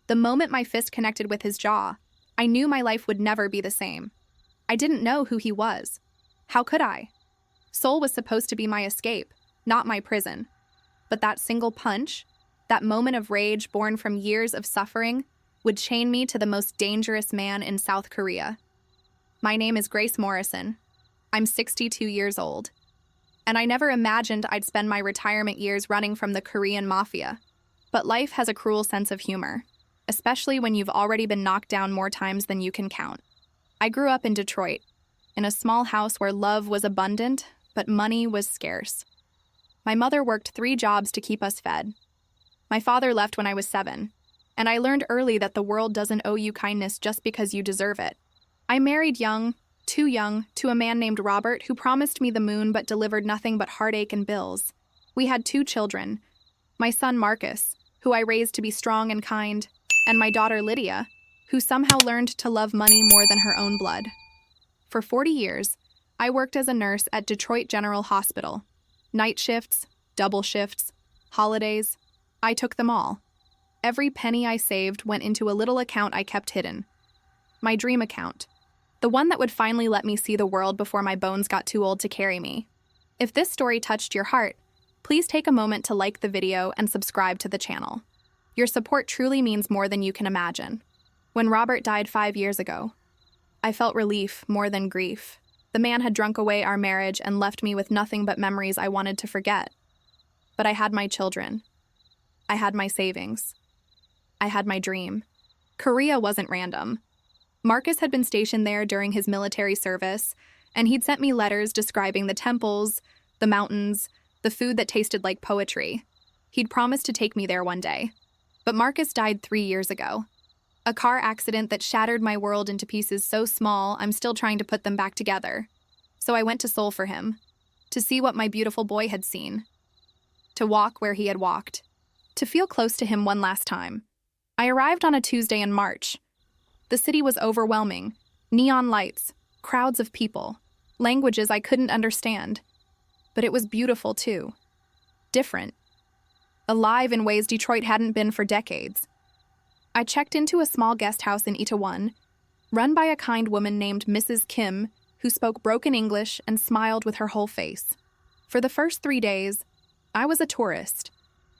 The moment my fist connected with his jaw, I knew my life would never be the same. I didn't know who he was. How could I? Seoul was supposed to be my escape, not my prison. But that single punch, that moment of rage born from years of suffering, would chain me to the most dangerous man in South Korea. My name is Grace Morrison. I'm 62 years old. And I never imagined I'd spend my retirement years running from the Korean Mafia. But life has a cruel sense of humor, especially when you've already been knocked down more times than you can count. I grew up in Detroit, in a small house where love was abundant, but money was scarce. My mother worked 3 jobs to keep us fed. My father left when I was 7, and I learned early that the world doesn't owe you kindness just because you deserve it. I married young, too young, to a man named Robert who promised me the moon but delivered nothing but heartache and bills. We had 2 children, my son Marcus, who I raised to be strong and kind, and my daughter Lydia, who somehow learned to love money more than her own blood. For 40 years, I worked as a nurse at Detroit General Hospital. Night shifts, double shifts, holidays, I took them all. Every penny I saved went into a little account I kept hidden. My dream account. The one that would finally let me see the world before my bones got too old to carry me. If this story touched your heart, please take a moment to like the video and subscribe to the channel. Your support truly means more than you can imagine. When Robert died 5 years ago, I felt relief more than grief. The man had drunk away our marriage and left me with nothing but memories I wanted to forget. But I had my children. I had my savings. I had my dream. Korea wasn't random. Marcus had been stationed there during his military service, and he'd sent me letters describing the temples, the mountains, the food that tasted like poetry. He'd promised to take me there one day. But Marcus died 3 years ago. A car accident that shattered my world into pieces so small, I'm still trying to put them back together. So I went to Seoul for him, to see what my beautiful boy had seen, to walk where he had walked, to feel close to him one last time. I arrived on a Tuesday in March. The city was overwhelming. Neon lights, crowds of people, languages I couldn't understand. But it was beautiful too. Different. Alive in ways Detroit hadn't been for decades. I checked into a small guest house in Itaewon, run by a kind woman named Mrs. Kim, who spoke broken English and smiled with her whole face. For the first 3 days, I was a tourist.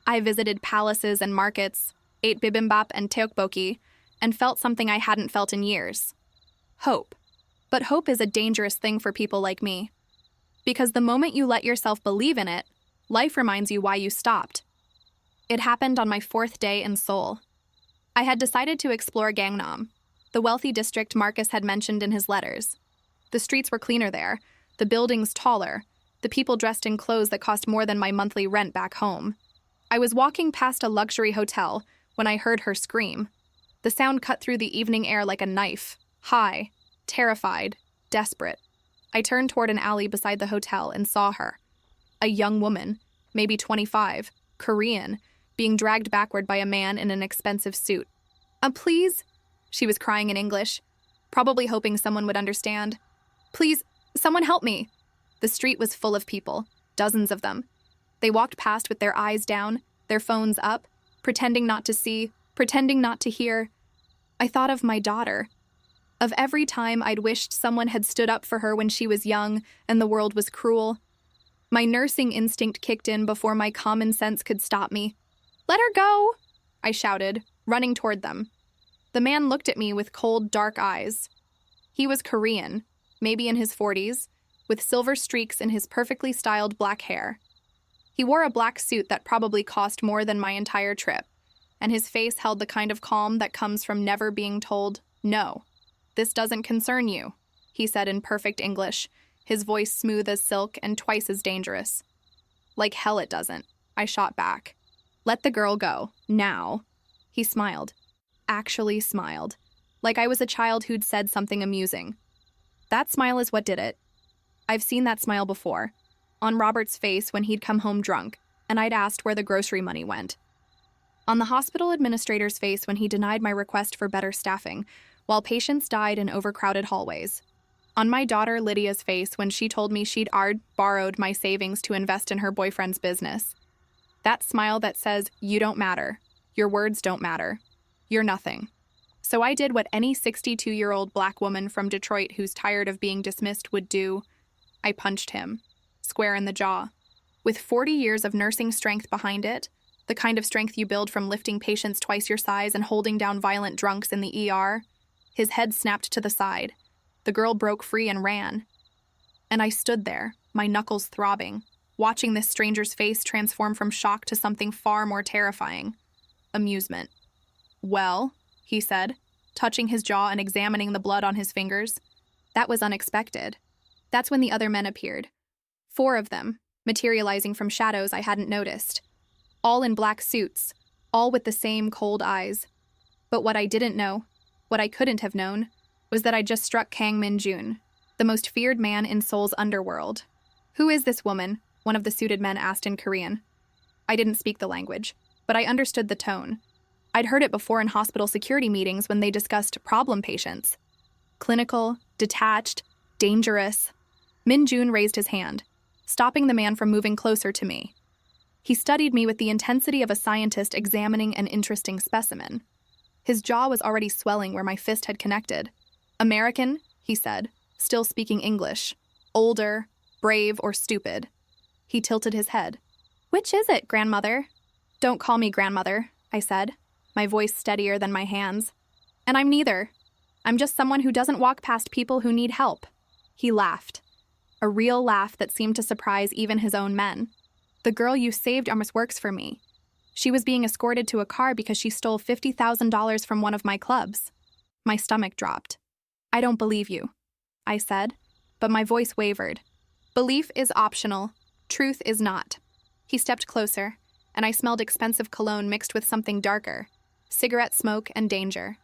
I visited palaces and markets, ate bibimbap and tteokbokki, and felt something I hadn't felt in years. Hope. But hope is a dangerous thing for people like me. Because the moment you let yourself believe in it, life reminds you why you stopped. It happened on my 4th day in Seoul. I had decided to explore Gangnam, the wealthy district Marcus had mentioned in his letters. The streets were cleaner there, the buildings taller, the people dressed in clothes that cost more than my monthly rent back home. I was walking past a luxury hotel when I heard her scream. The sound cut through the evening air like a knife, high, terrified, desperate. I turned toward an alley beside the hotel and saw her. A young woman, maybe 25, Korean, being dragged backward by a man in an expensive suit. Please," she was crying in English, probably hoping someone would understand. "Please, someone help me." The street was full of people, dozens of them. They walked past with their eyes down, their phones up, pretending not to see, pretending not to hear. I thought of my daughter, of every time I'd wished someone had stood up for her when she was young and the world was cruel. My nursing instinct kicked in before my common sense could stop me. "Let her go!" I shouted, running toward them. The man looked at me with cold, dark eyes. He was Korean, maybe in his 40s, with silver streaks in his perfectly styled black hair. He wore a black suit that probably cost more than my entire trip, and his face held the kind of calm that comes from never being told, "No, this doesn't concern you," he said in perfect English, his voice smooth as silk and twice as dangerous. "Like hell it doesn't," I shot back. "Let the girl go, now." He smiled. Actually smiled. Like I was a child who'd said something amusing. That smile is what did it. I've seen that smile before, on Robert's face when he'd come home drunk, and I'd asked where the grocery money went. On the hospital administrator's face when he denied my request for better staffing, while patients died in overcrowded hallways. On my daughter Lydia's face when she told me she'd borrowed my savings to invest in her boyfriend's business. That smile that says, "You don't matter. Your words don't matter." You're nothing. So I did what any 62-year-old black woman from Detroit who's tired of being dismissed would do. I punched him, square in the jaw. With 40 years of nursing strength behind it, the kind of strength you build from lifting patients twice your size and holding down violent drunks in the ER, his head snapped to the side. The girl broke free and ran. And I stood there, my knuckles throbbing, watching this stranger's face transform from shock to something far more terrifying. Amusement. Well, he said, touching his jaw and examining the blood on his fingers. That was unexpected. That's when the other men appeared. 4 of them, materializing from shadows I hadn't noticed. All in black suits, all with the same cold eyes. But what I didn't know, what I couldn't have known, was that I just struck Kang Min-jun, the most feared man in Seoul's underworld. Who is this woman? One of the suited men asked in Korean. I didn't speak the language, but I understood the tone. I'd heard it before in hospital security meetings when they discussed problem patients. Clinical, detached, dangerous. Min-jun raised his hand, stopping the man from moving closer to me. He studied me with the intensity of a scientist examining an interesting specimen. His jaw was already swelling where my fist had connected. American, he said, still speaking English. Older, brave, or stupid. He tilted his head. Which is it, grandmother? Don't call me grandmother, I said, my voice steadier than my hands. And I'm neither. I'm just someone who doesn't walk past people who need help. He laughed. A real laugh that seemed to surprise even his own men. The girl you saved almost works for me. She was being escorted to a car because she stole $50,000 from one of my clubs. My stomach dropped. I don't believe you, I said, but my voice wavered. Belief is optional. Truth is not. He stepped closer, and I smelled expensive cologne mixed with something darker, cigarette smoke and danger.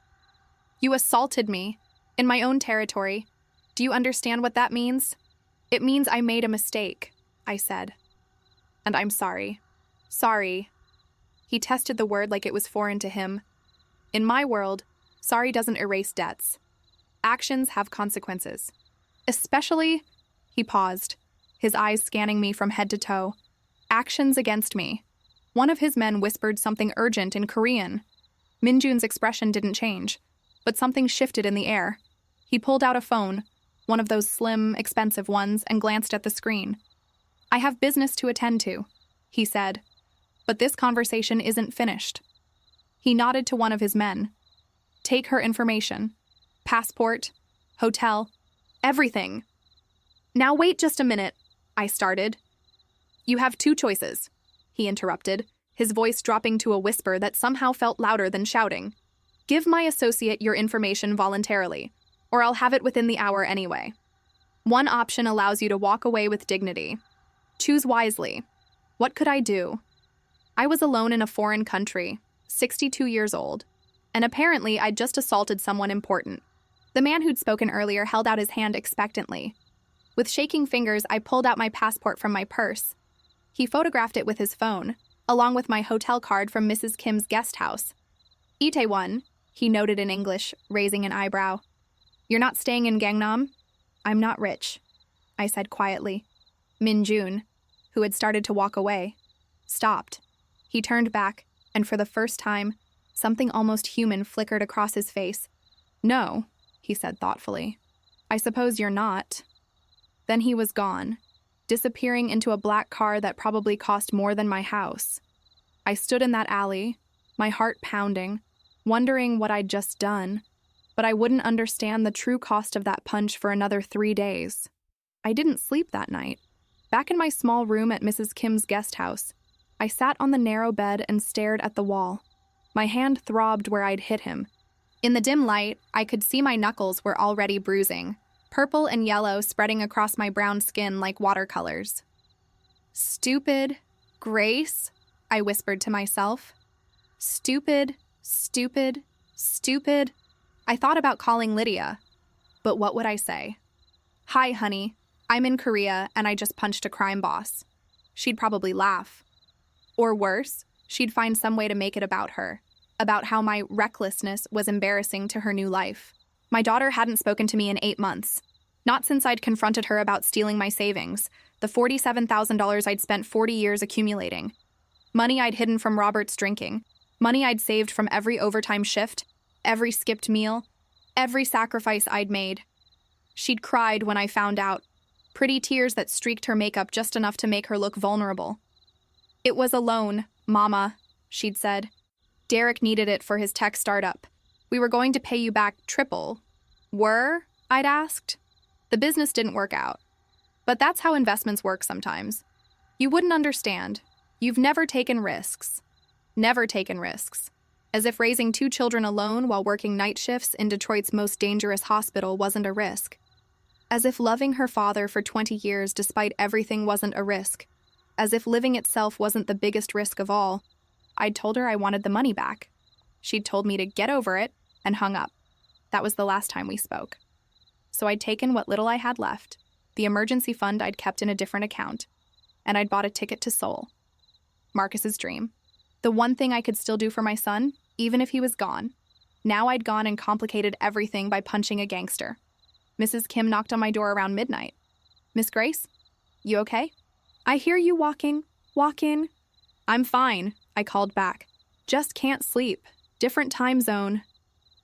You assaulted me, in my own territory. Do you understand what that means? It means I made a mistake, I said. And I'm sorry. Sorry. He tested the word like it was foreign to him. In my world, sorry doesn't erase debts. Actions have consequences. Especially, he paused, his eyes scanning me from head to toe. Actions against me. One of his men whispered something urgent in Korean. Min-jun's expression didn't change, but something shifted in the air. He pulled out a phone, one of those slim, expensive ones, and glanced at the screen. I have business to attend to, he said. But this conversation isn't finished. He nodded to one of his men. Take her information. Passport, hotel, everything. Now wait just a minute, I started. You have 2 choices, he interrupted, his voice dropping to a whisper that somehow felt louder than shouting. Give my associate your information voluntarily, or I'll have it within the hour anyway. One option allows you to walk away with dignity. Choose wisely. What could I do? I was alone in a foreign country, 62 years old, and apparently I'd just assaulted someone important. The man who'd spoken earlier held out his hand expectantly. With shaking fingers, I pulled out my passport from my purse. He photographed it with his phone, along with my hotel card from Mrs. Kim's guest house. Itaewon, he noted in English, raising an eyebrow. You're not staying in Gangnam? I'm not rich, I said quietly. Min-jun, who had started to walk away, stopped. He turned back, and for the first time, something almost human flickered across his face. No, he said thoughtfully. I suppose you're not. Then he was gone, disappearing into a black car that probably cost more than my house. I stood in that alley, my heart pounding, wondering what I'd just done, but I wouldn't understand the true cost of that punch for another 3 days. I didn't sleep that night. Back in my small room at Mrs. Kim's guest house, I sat on the narrow bed and stared at the wall. My hand throbbed where I'd hit him. In the dim light, I could see my knuckles were already bruising, purple and yellow spreading across my brown skin like watercolors. Stupid, Grace, I whispered to myself. Stupid, stupid, stupid. I thought about calling Lydia, but what would I say? Hi, honey. I'm in Korea and I just punched a crime boss. She'd probably laugh. Or worse, she'd find some way to make it about her, about how my recklessness was embarrassing to her new life. My daughter hadn't spoken to me in 8 months. Not since I'd confronted her about stealing my savings, the $47,000 I'd spent 40 years accumulating. Money I'd hidden from Robert's drinking, Money I'd saved from every overtime shift, every skipped meal, every sacrifice I'd made. She'd cried when I found out, pretty tears that streaked her makeup just enough to make her look vulnerable. "It was a loan, Mama," she'd said. "Derek needed it for his tech startup. We were going to pay you back triple." "Were?" I'd asked. The business didn't work out. But that's how investments work sometimes. You wouldn't understand. You've never taken risks. Never taken risks. As if raising 2 children alone while working night shifts in Detroit's most dangerous hospital wasn't a risk. As if loving her father for 20 years despite everything wasn't a risk. As if living itself wasn't the biggest risk of all. I'd told her I wanted the money back. She'd told me to get over it and hung up. That was the last time we spoke. So I'd taken what little I had left, the emergency fund I'd kept in a different account, and I'd bought a ticket to Seoul. Marcus's dream. The one thing I could still do for my son, even if he was gone. Now I'd gone and complicated everything by punching a gangster. Mrs. Kim knocked on my door around midnight. "Miss Grace? You okay?" "I hear you walking. Walk in." "I'm fine," I called back. "Just can't sleep. Different time zone."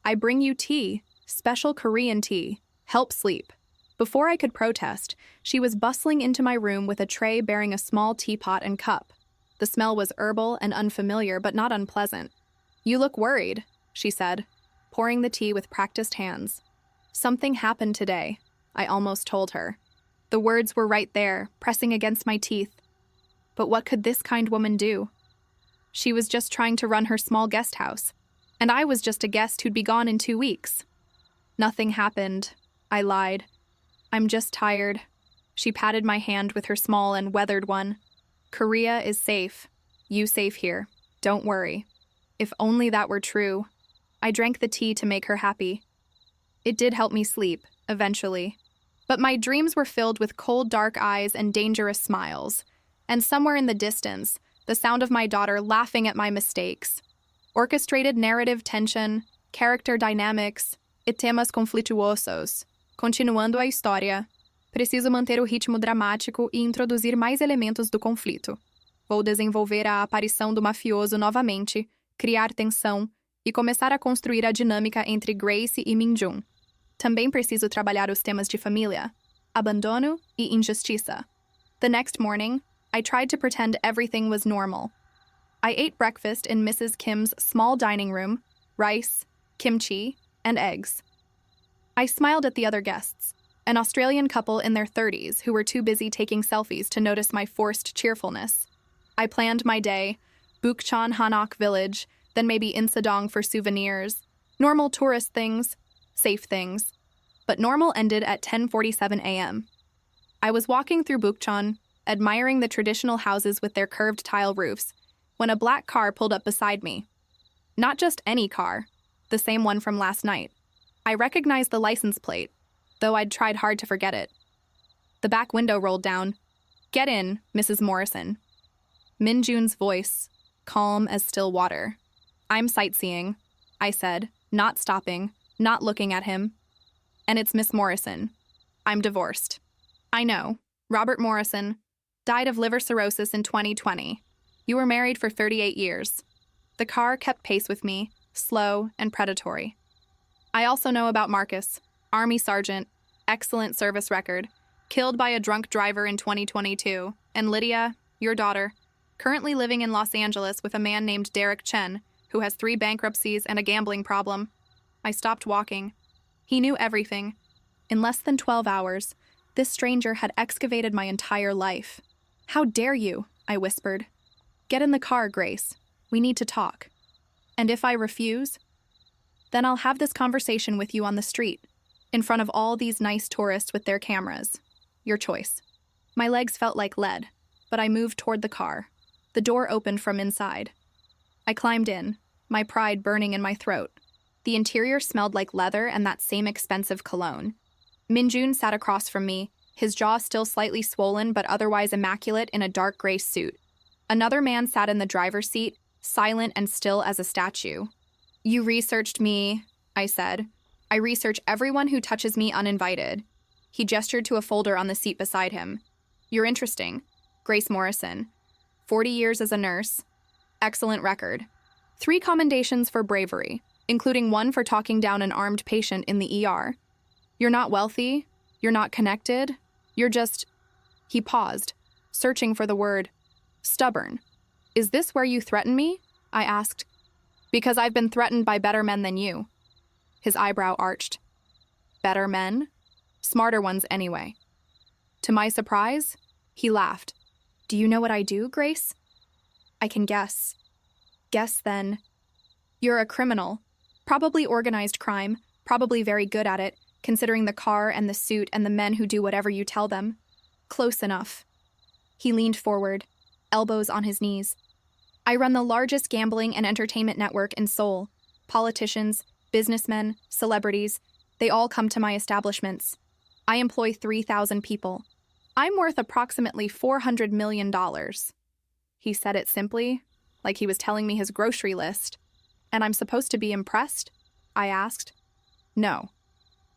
"I bring you tea. Special Korean tea. Help sleep." Before I could protest, she was bustling into my room with a tray bearing a small teapot and cup. The smell was herbal and unfamiliar, but not unpleasant. "You look worried," she said, pouring the tea with practiced hands. "Something happened today," I almost told her. The words were right there, pressing against my teeth. But what could this kind woman do? She was just trying to run her small guest house, and I was just a guest who'd be gone in 2 weeks. "Nothing happened," I lied. "I'm just tired." She patted my hand with her small and weathered one. "Korea is safe. You safe here. Don't worry." If only that were true. I drank the tea to make her happy. It did help me sleep, eventually. But my dreams were filled with cold, dark eyes and dangerous smiles. And somewhere in the distance, the sound of my daughter laughing at my mistakes. Orchestrated narrative tension, character dynamics e temas conflituosos. Continuando a história. Preciso manter o ritmo dramático e introduzir mais elementos do conflito. Vou desenvolver a aparição do mafioso novamente, criar tensão e começar a construir a dinâmica entre Grace e Minjun. Também preciso trabalhar os temas de família, abandono e injustiça. The next morning, I tried to pretend everything was normal. I ate breakfast in Mrs. Kim's small dining room, rice, kimchi, and eggs. I smiled at the other guests, an Australian couple in their 30s who were too busy taking selfies to notice my forced cheerfulness. I planned my day, Bukchon Hanok Village, then maybe Insadong for souvenirs. Normal tourist things, safe things. But normal ended at 10:47 a.m. I was walking through Bukchon, admiring the traditional houses with their curved tile roofs, when a black car pulled up beside me. Not just any car, the same one from last night. I recognized the license plate, though I'd tried hard to forget it. The back window rolled down. "Get in, Mrs. Morrison." Min Jun's voice, calm as still water. "I'm sightseeing," I said, not stopping, not looking at him. "And it's Miss Morrison. I'm divorced." "I know. Robert Morrison. Died of liver cirrhosis in 2020. You were married for 38 years. The car kept pace with me, slow and predatory. "I also know about Marcus, Army Sergeant, excellent service record, killed by a drunk driver in 2022, and Lydia, your daughter, currently living in Los Angeles with a man named Derek Chen, who has 3 bankruptcies and a gambling problem." I stopped walking. He knew everything. In less than 12 hours, this stranger had excavated my entire life. "How dare you?" I whispered. "Get in the car, Grace. We need to talk. And if I refuse, then I'll have this conversation with you on the street, in front of all these nice tourists with their cameras. Your choice." My legs felt like lead, but I moved toward the car. The door opened from inside. I climbed in, my pride burning in my throat. The interior smelled like leather and that same expensive cologne. Minjun sat across from me, his jaw still slightly swollen but otherwise immaculate in a dark gray suit. Another man sat in the driver's seat, silent and still as a statue. "You researched me," I said. "I research everyone who touches me uninvited." He gestured to a folder on the seat beside him. "You're interesting. Grace Morrison. 40 years as a nurse. Excellent record. 3 commendations for bravery, including one for talking down an armed patient in the ER. You're not wealthy. You're not connected. You're just... He paused, searching for the word. Stubborn. Is this where you threaten me? I asked. Because I've been threatened by better men than you. His eyebrow arched. Better men? Smarter ones anyway. To my surprise, he laughed. Do you know what I do, Grace? I can guess. Guess then. You're a criminal. Probably organized crime, probably very good at it, considering the car and the suit and the men who do whatever you tell them. Close enough. He leaned forward, elbows on his knees. I run the largest gambling and entertainment network in Seoul. Politicians, businessmen, celebrities, they all come to my establishments. I employ 3,000 people. I'm worth approximately $400 million. He said it simply, like he was telling me his grocery list. And I'm supposed to be impressed? I asked. No.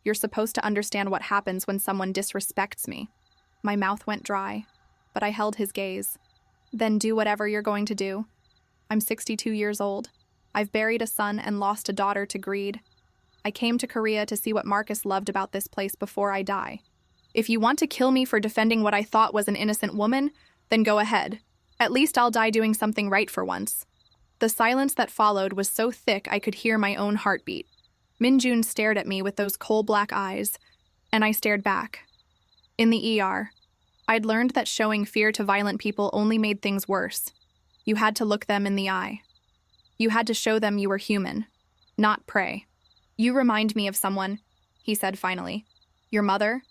You're supposed to understand what happens when someone disrespects me. My mouth went dry, but I held his gaze. Then do whatever you're going to do. I'm 62 years old. I've buried a son and lost a daughter to greed. I came to Korea to see what Marcus loved about this place before I die. If you want to kill me for defending what I thought was an innocent woman, then go ahead. At least I'll die doing something right for once. The silence that followed was so thick I could hear my own heartbeat. Minjun stared at me with those coal-black eyes, and I stared back. In the ER, I'd learned that showing fear to violent people only made things worse. You had to look them in the eye. You had to show them you were human, not prey. You remind me of someone, he said finally. Your mother?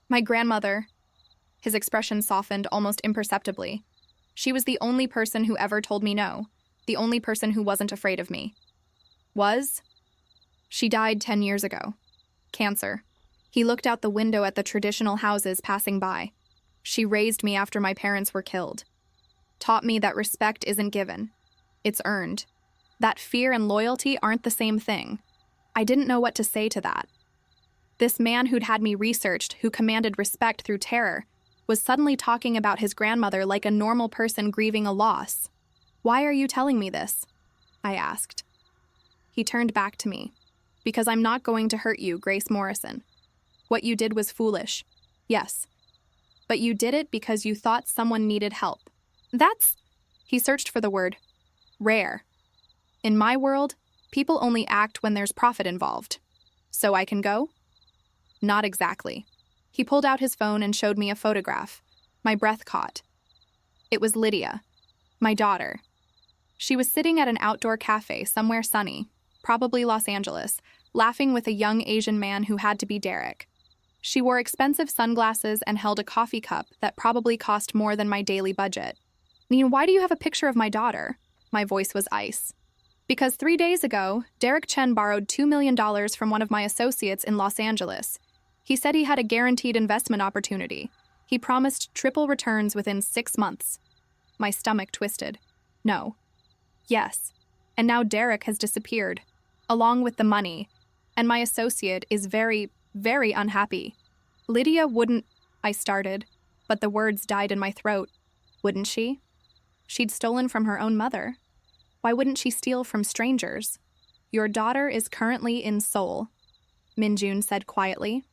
My grandmother. His expression softened almost imperceptibly. She was the only person who ever told me no, the only person who wasn't afraid of me. Was? She died 10 years ago. Cancer. He looked out the window at the traditional houses passing by. She raised me after my parents were killed. Taught me that respect isn't given. It's earned. That fear and loyalty aren't the same thing. I didn't know what to say to that. This man who'd had me researched, who commanded respect through terror, was suddenly talking about his grandmother like a normal person grieving a loss. Why are you telling me this? I asked. He turned back to me. Because I'm not going to hurt you, Grace Morrison. What you did was foolish. Yes. But you did it because you thought someone needed help. That's... He searched for the word. Rare. In my world, people only act when there's profit involved. So I can go? Not exactly. He pulled out his phone and showed me a photograph. My breath caught. It was Lydia, my daughter. She was sitting at an outdoor cafe somewhere sunny, probably Los Angeles, laughing with a young Asian man who had to be Derek. She wore expensive sunglasses and held a coffee cup that probably cost more than my daily budget. Neen, why do you have a picture of my daughter? My voice was ice. Because 3 days ago, Derek Chen borrowed $2 million from one of my associates in Los Angeles. He said he had a guaranteed investment opportunity. He promised triple returns within 6 months. My stomach twisted. No. Yes. And now Derek has disappeared, along with the money, and my associate is very, very unhappy. Lydia wouldn't, I started, but the words died in my throat. Wouldn't she? She'd stolen from her own mother. Why wouldn't she steal from strangers? Your daughter is currently in Seoul, Minjun said quietly.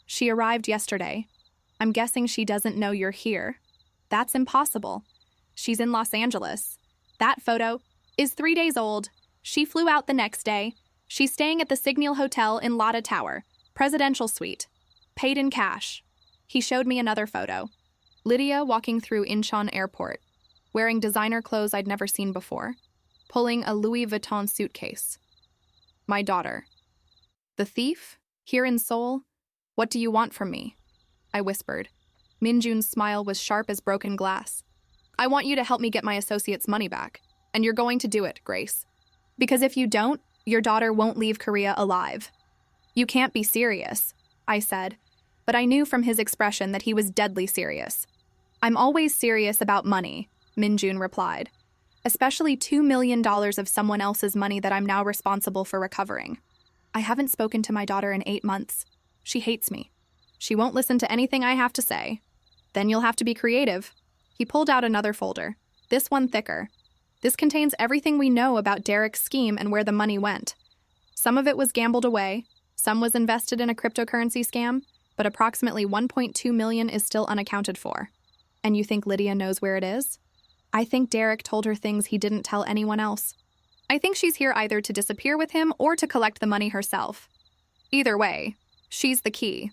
She arrived yesterday. I'm guessing she doesn't know you're here. That's impossible. She's in Los Angeles. That photo is 3 days old. She flew out the next day. She's staying at the Signal Hotel in Lotta Tower, presidential suite. Paid in cash. He showed me another photo. Lydia walking through Incheon Airport, wearing designer clothes I'd never seen before, pulling a Louis Vuitton suitcase. My daughter. The thief? Here in Seoul? What do you want from me? I whispered. Minjun's smile was sharp as broken glass. I want you to help me get my associate's money back. And you're going to do it, Grace. Because if you don't, your daughter won't leave Korea alive. You can't be serious, I said, but I knew from his expression that he was deadly serious. I'm always serious about money, Minjun replied, especially $2 million of someone else's money that I'm now responsible for recovering. I haven't spoken to my daughter in 8 months. She hates me. She won't listen to anything I have to say. Then you'll have to be creative. He pulled out another folder, this one thicker. This contains everything we know about Derek's scheme and where the money went. Some of it was gambled away, some was invested in a cryptocurrency scam, but approximately 1.2 million is still unaccounted for. And you think Lydia knows where it is? I think Derek told her things he didn't tell anyone else. I think she's here either to disappear with him or to collect the money herself. Either way, she's the key.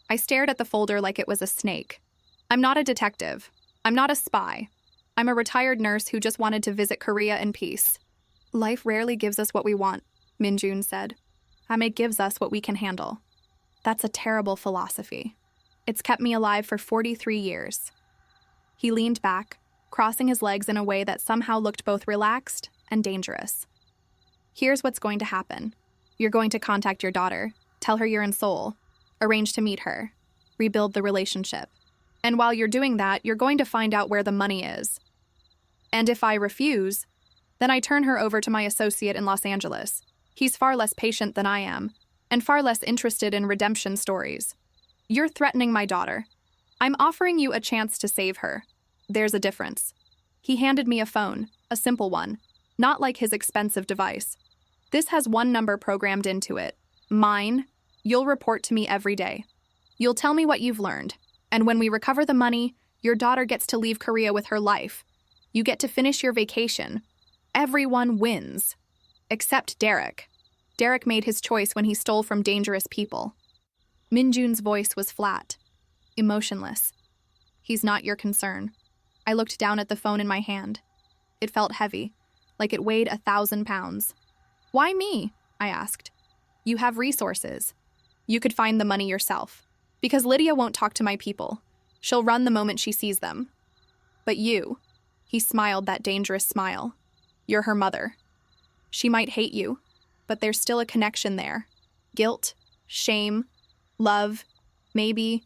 I stared at the folder like it was a snake. I'm not a detective. I'm not a spy. I'm a retired nurse who just wanted to visit Korea in peace. Life rarely gives us what we want, Minjun said. It gives us what we can handle. That's a terrible philosophy. It's kept me alive for 43 years. He leaned back, crossing his legs in a way that somehow looked both relaxed and dangerous. Here's what's going to happen. You're going to contact your daughter, tell her you're in Seoul, arrange to meet her, rebuild the relationship. And while you're doing that, you're going to find out where the money is. And if I refuse, then I turn her over to my associate in Los Angeles. He's far less patient than I am, and far less interested in redemption stories. You're threatening my daughter. I'm offering you a chance to save her. There's a difference. He handed me a phone, a simple one, not like his expensive device. This has one number programmed into it. Mine. You'll report to me every day. You'll tell me what you've learned. And when we recover the money, your daughter gets to leave Korea with her life. You get to finish your vacation. Everyone wins. Except Derek. Derek made his choice when he stole from dangerous people. Minjun's voice was flat, emotionless. He's not your concern. I looked down at the phone in my hand. It felt heavy, like it weighed 1,000 pounds. Why me? I asked. You have resources. You could find the money yourself. Because Lydia won't talk to my people. She'll run the moment she sees them. But you, he smiled that dangerous smile. You're her mother. She might hate you, but there's still a connection there. Guilt, shame, love, maybe,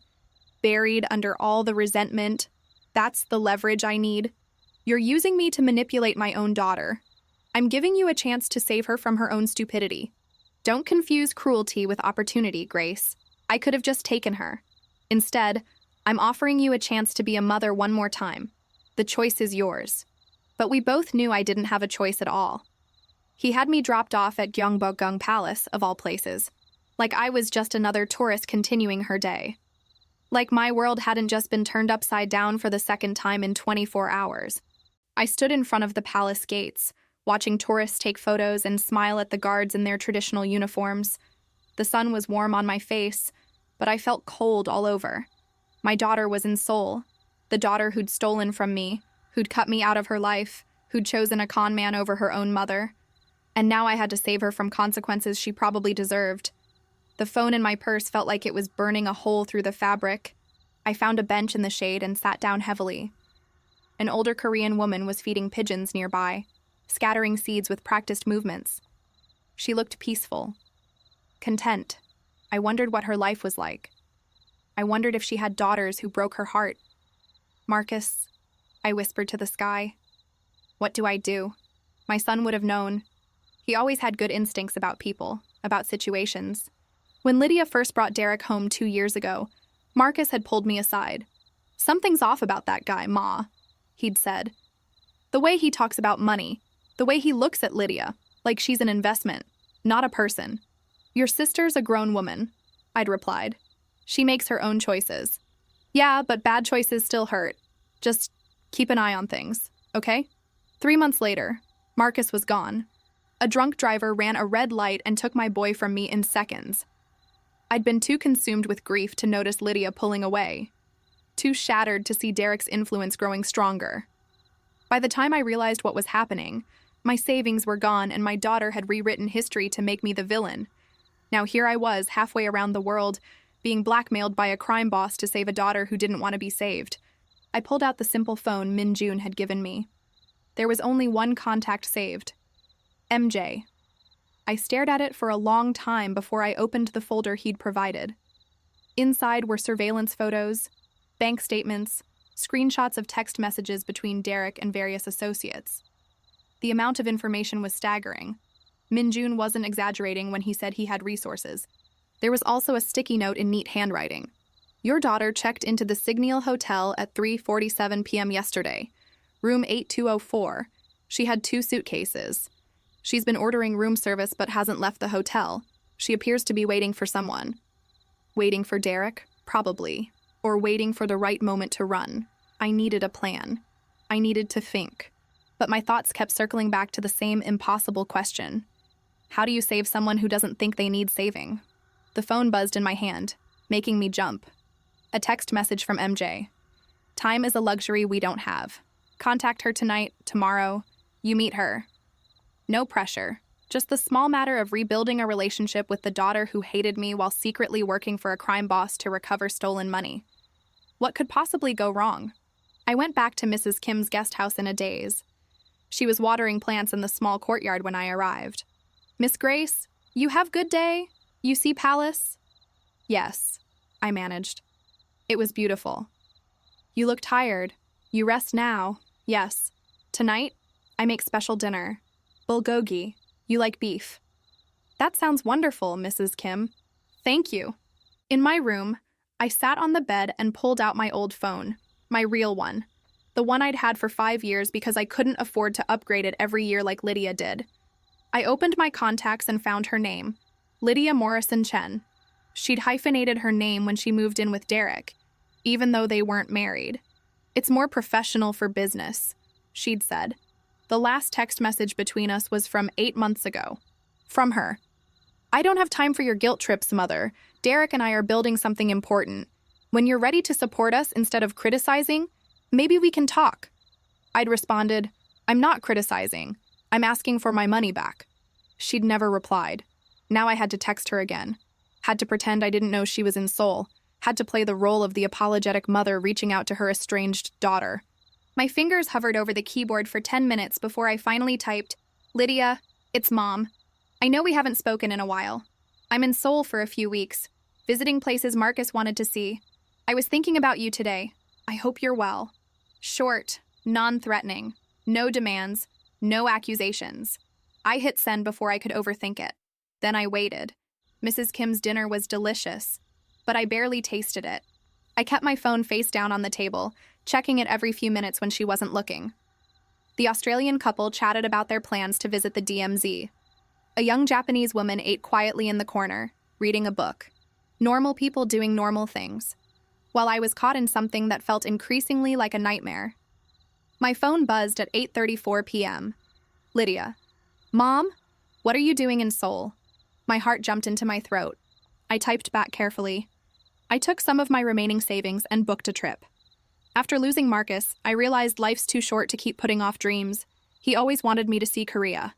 buried under all the resentment. That's the leverage I need. You're using me to manipulate my own daughter. I'm giving you a chance to save her from her own stupidity. Don't confuse cruelty with opportunity, Grace. I could have just taken her. Instead, I'm offering you a chance to be a mother one more time. The choice is yours. But we both knew I didn't have a choice at all. He had me dropped off at Gyeongbokgung Palace, of all places. Like I was just another tourist continuing her day. Like my world hadn't just been turned upside down for the second time in 24 hours. I stood in front of the palace gates, watching tourists take photos and smile at the guards in their traditional uniforms. The sun was warm on my face, but I felt cold all over. My daughter was in Seoul, the daughter who'd stolen from me, who'd cut me out of her life, who'd chosen a con man over her own mother. And now I had to save her from consequences she probably deserved. The phone in my purse felt like it was burning a hole through the fabric. I found a bench in the shade and sat down heavily. An older Korean woman was feeding pigeons nearby, scattering seeds with practiced movements. She looked peaceful, content. I wondered what her life was like. I wondered if she had daughters who broke her heart. Marcus, I whispered to the sky. What do I do? My son would have known. He always had good instincts about people, about situations. When Lydia first brought Derek home 2 years ago, Marcus had pulled me aside. Something's off about that guy, Ma, he'd said. The way he talks about money, the way he looks at Lydia, like she's an investment, not a person. Your sister's a grown woman, I'd replied. She makes her own choices. Yeah, but bad choices still hurt. Just keep an eye on things, okay? 3 months later, Marcus was gone. A drunk driver ran a red light and took my boy from me in seconds. I'd been too consumed with grief to notice Lydia pulling away, too shattered to see Derek's influence growing stronger. By the time I realized what was happening, my savings were gone and my daughter had rewritten history to make me the villain. Now here I was, halfway around the world, being blackmailed by a crime boss to save a daughter who didn't want to be saved. I pulled out the simple phone Minjun had given me. There was only one contact saved. MJ. I stared at it for a long time before I opened the folder he'd provided. Inside were surveillance photos, bank statements, screenshots of text messages between Derek and various associates. The amount of information was staggering. Minjun wasn't exaggerating when he said he had resources. There was also a sticky note in neat handwriting. Your daughter checked into the Signal Hotel at 3:47 p.m. yesterday, room 8204. She had 2 suitcases. She's been ordering room service but hasn't left the hotel. She appears to be waiting for someone. Waiting for Derek? Probably. Or waiting for the right moment to run. I needed a plan. I needed to think. But my thoughts kept circling back to the same impossible question. How do you save someone who doesn't think they need saving? The phone buzzed in my hand, making me jump. A text message from MJ. Time is a luxury we don't have. Contact her tonight, tomorrow. You meet her. No pressure. Just the small matter of rebuilding a relationship with the daughter who hated me while secretly working for a crime boss to recover stolen money. What could possibly go wrong? I went back to Mrs. Kim's guest house in a daze. She was watering plants in the small courtyard when I arrived. Miss Grace, you have good day? You see palace? Yes, I managed. It was beautiful. You look tired. You rest now. Yes. Tonight, I make special dinner. Bulgogi. You like beef. That sounds wonderful, Mrs. Kim. Thank you. In my room, I sat on the bed and pulled out my old phone, my real one, the one I'd had for 5 years because I couldn't afford to upgrade it every year like Lydia did. I opened my contacts and found her name, Lydia Morrison Chen. She'd hyphenated her name when she moved in with Derek, even though they weren't married. It's more professional for business, she'd said. The last text message between us was from 8 months ago. From her. I don't have time for your guilt trips, Mother. Derek and I are building something important. When you're ready to support us instead of criticizing, maybe we can talk. I'd responded, I'm not criticizing. I'm asking for my money back. She'd never replied. Now I had to text her again. Had to pretend I didn't know she was in Seoul. Had to play the role of the apologetic mother reaching out to her estranged daughter. My fingers hovered over the keyboard for 10 minutes before I finally typed, Lydia, it's Mom. I know we haven't spoken in a while. I'm in Seoul for a few weeks, visiting places Marcus wanted to see. I was thinking about you today. I hope you're well. Short, non-threatening, no demands, no accusations. I hit send before I could overthink it. Then I waited. Mrs. Kim's dinner was delicious, but I barely tasted it. I kept my phone face down on the table, checking it every few minutes when she wasn't looking. The Australian couple chatted about their plans to visit the DMZ. A young Japanese woman ate quietly in the corner, reading a book. Normal people doing normal things. While I was caught in something that felt increasingly like a nightmare. My phone buzzed at 8:34 p.m. Lydia. Mom? What are you doing in Seoul? My heart jumped into my throat. I typed back carefully. I took some of my remaining savings and booked a trip. After losing Marcus, I realized life's too short to keep putting off dreams. He always wanted me to see Korea.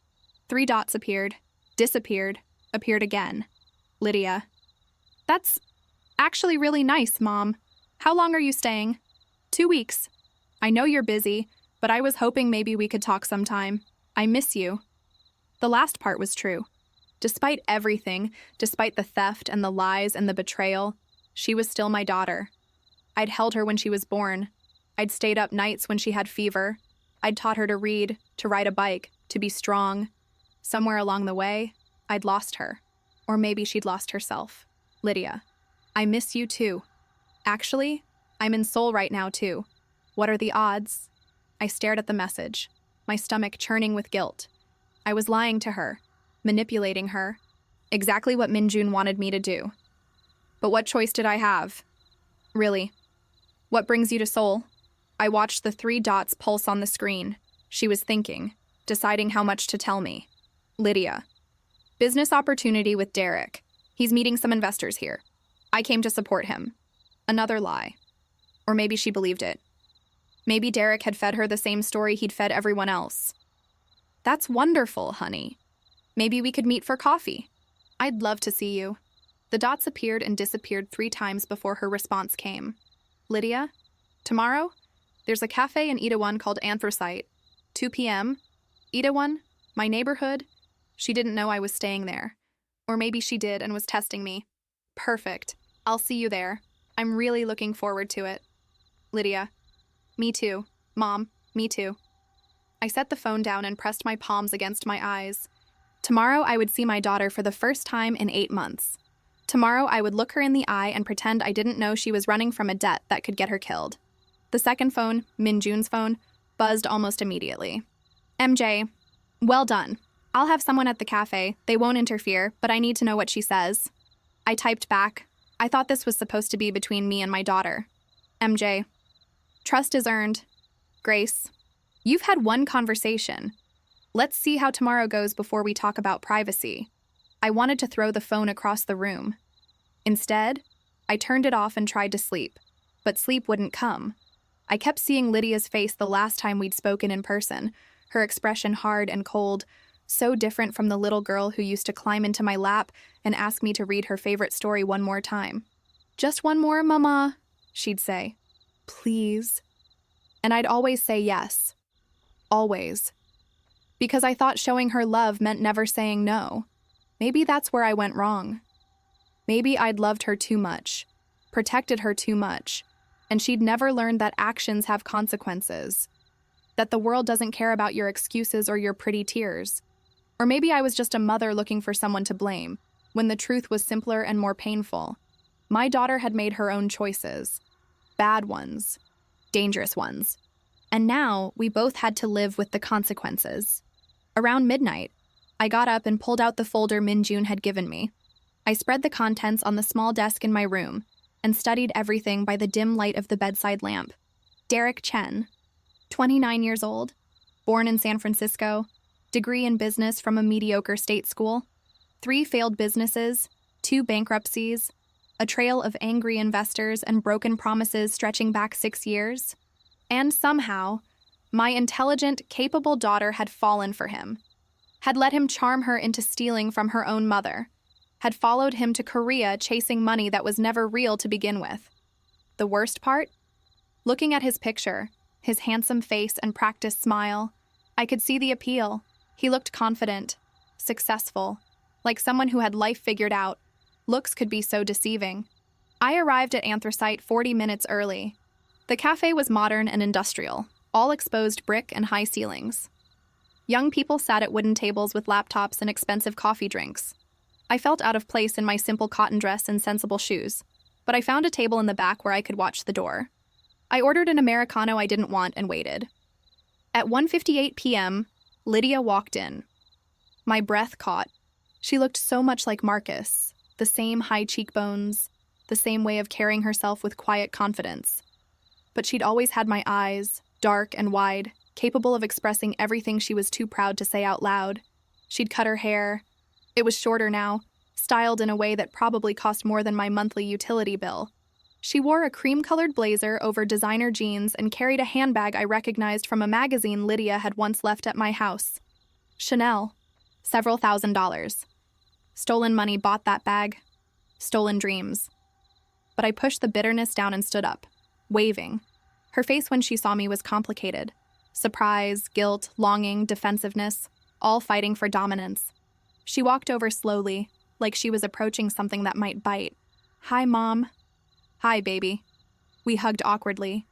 3 dots appeared, disappeared, appeared again. Lydia. That's actually really nice, Mom. How long are you staying? 2 weeks. I know you're busy, but I was hoping maybe we could talk sometime. I miss you. The last part was true. Despite everything, despite the theft and the lies and the betrayal, she was still my daughter. I'd held her when she was born. I'd stayed up nights when she had fever. I'd taught her to read, to ride a bike, to be strong. Somewhere along the way, I'd lost her. Or maybe she'd lost herself. Lydia, I miss you too. Actually, I'm in Seoul right now too. What are the odds? I stared at the message, my stomach churning with guilt. I was lying to her, manipulating her. Exactly what Minjun wanted me to do. But what choice did I have? Really? What brings you to Seoul? I watched the 3 dots pulse on the screen. She was thinking, deciding how much to tell me. Lydia. Business opportunity with Derek. He's meeting some investors here. I came to support him. Another lie. Or maybe she believed it. Maybe Derek had fed her the same story he'd fed everyone else. That's wonderful, honey. Maybe we could meet for coffee. I'd love to see you. The dots appeared and disappeared 3 times before her response came. Lydia? Tomorrow? There's a cafe in Itaewon called Anthracite. 2 p.m. Itaewon? My neighborhood? She didn't know I was staying there. Or maybe she did and was testing me. Perfect. I'll see you there. I'm really looking forward to it. Lydia. Me too. Mom, me too. I set the phone down and pressed my palms against my eyes. Tomorrow I would see my daughter for the first time in 8 months. Tomorrow I would look her in the eye and pretend I didn't know she was running from a debt that could get her killed. The second phone, Minjun's phone, buzzed almost immediately. MJ, well done. I'll have someone at the cafe. They won't interfere, but I need to know what she says. I typed back. I thought this was supposed to be between me and my daughter. MJ, trust is earned. Grace, you've had one conversation. Let's see how tomorrow goes before we talk about privacy. I wanted to throw the phone across the room. Instead, I turned it off and tried to sleep, but sleep wouldn't come. I kept seeing Lydia's face the last time we'd spoken in person, her expression hard and cold, so different from the little girl who used to climb into my lap and ask me to read her favorite story one more time. Just one more, Mama, she'd say. Please. And I'd always say yes. Always. Because I thought showing her love meant never saying no. Maybe that's where I went wrong. Maybe I'd loved her too much, protected her too much, and she'd never learned that actions have consequences, that the world doesn't care about your excuses or your pretty tears. Or maybe I was just a mother looking for someone to blame, when the truth was simpler and more painful. My daughter had made her own choices. Bad ones. Dangerous ones. And now we both had to live with the consequences. Around midnight, I got up and pulled out the folder Min-Jun had given me. I spread the contents on the small desk in my room and studied everything by the dim light of the bedside lamp. Derek Chen, 29 years old, born in San Francisco, degree in business from a mediocre state school, 3 failed businesses, 2 bankruptcies, a trail of angry investors and broken promises stretching back 6 years. And somehow, my intelligent, capable daughter had fallen for him, had let him charm her into stealing from her own mother, had followed him to Korea chasing money that was never real to begin with. The worst part? Looking at his picture, his handsome face and practiced smile, I could see the appeal. He looked confident, successful, like someone who had life figured out. Looks could be so deceiving. I arrived at Anthracite 40 minutes early. The cafe was modern and industrial, all exposed brick and high ceilings. Young people sat at wooden tables with laptops and expensive coffee drinks. I felt out of place in my simple cotton dress and sensible shoes, but I found a table in the back where I could watch the door. I ordered an Americano I didn't want and waited. At 1:58 p.m., Lydia walked in. My breath caught. She looked so much like Marcus, the same high cheekbones, the same way of carrying herself with quiet confidence. But she'd always had my eyes, dark and wide, capable of expressing everything she was too proud to say out loud. She'd cut her hair. It was shorter now, styled in a way that probably cost more than my monthly utility bill. She wore a cream-colored blazer over designer jeans and carried a handbag I recognized from a magazine Lydia had once left at my house. Chanel. Several $1,000s. Stolen money bought that bag. Stolen dreams. But I pushed the bitterness down and stood up, waving. Her face when she saw me was complicated. Surprise, guilt, longing, defensiveness, all fighting for dominance. She walked over slowly, like she was approaching something that might bite. Hi, Mom. Hi, baby. We hugged awkwardly.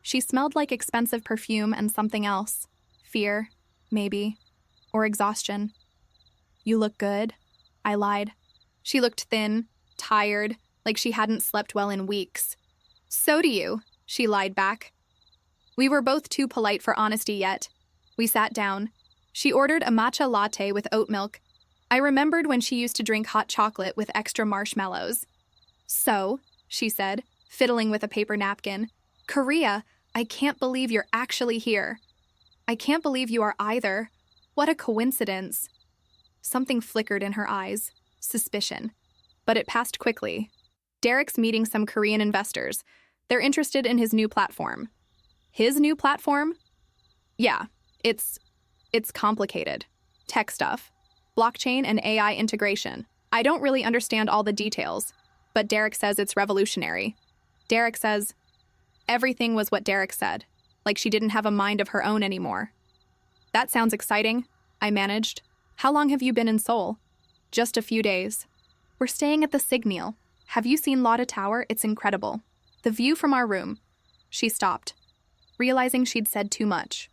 She smelled like expensive perfume and something else. Fear, maybe, or exhaustion. You look good, I lied. She looked thin, tired, like she hadn't slept well in weeks. So do you, she lied back. We were both too polite for honesty yet. We sat down. She ordered a matcha latte with oat milk. I remembered when she used to drink hot chocolate with extra marshmallows. So, she said, fiddling with a paper napkin, Korea, I can't believe you're actually here. I can't believe you are either. What a coincidence. Something flickered in her eyes. Suspicion. But it passed quickly. Derek's meeting some Korean investors. They're interested in his new platform. His new platform? Yeah, it's complicated. Tech stuff. Blockchain and AI integration. I don't really understand all the details, but Derek says it's revolutionary. Derek says everything was what Derek said, like she didn't have a mind of her own anymore. That sounds exciting, I managed. How long have you been in Seoul? Just a few days. We're staying at the Signal. Have you seen Lotte Tower? It's incredible. The view from our room. She stopped, realizing she'd said too much.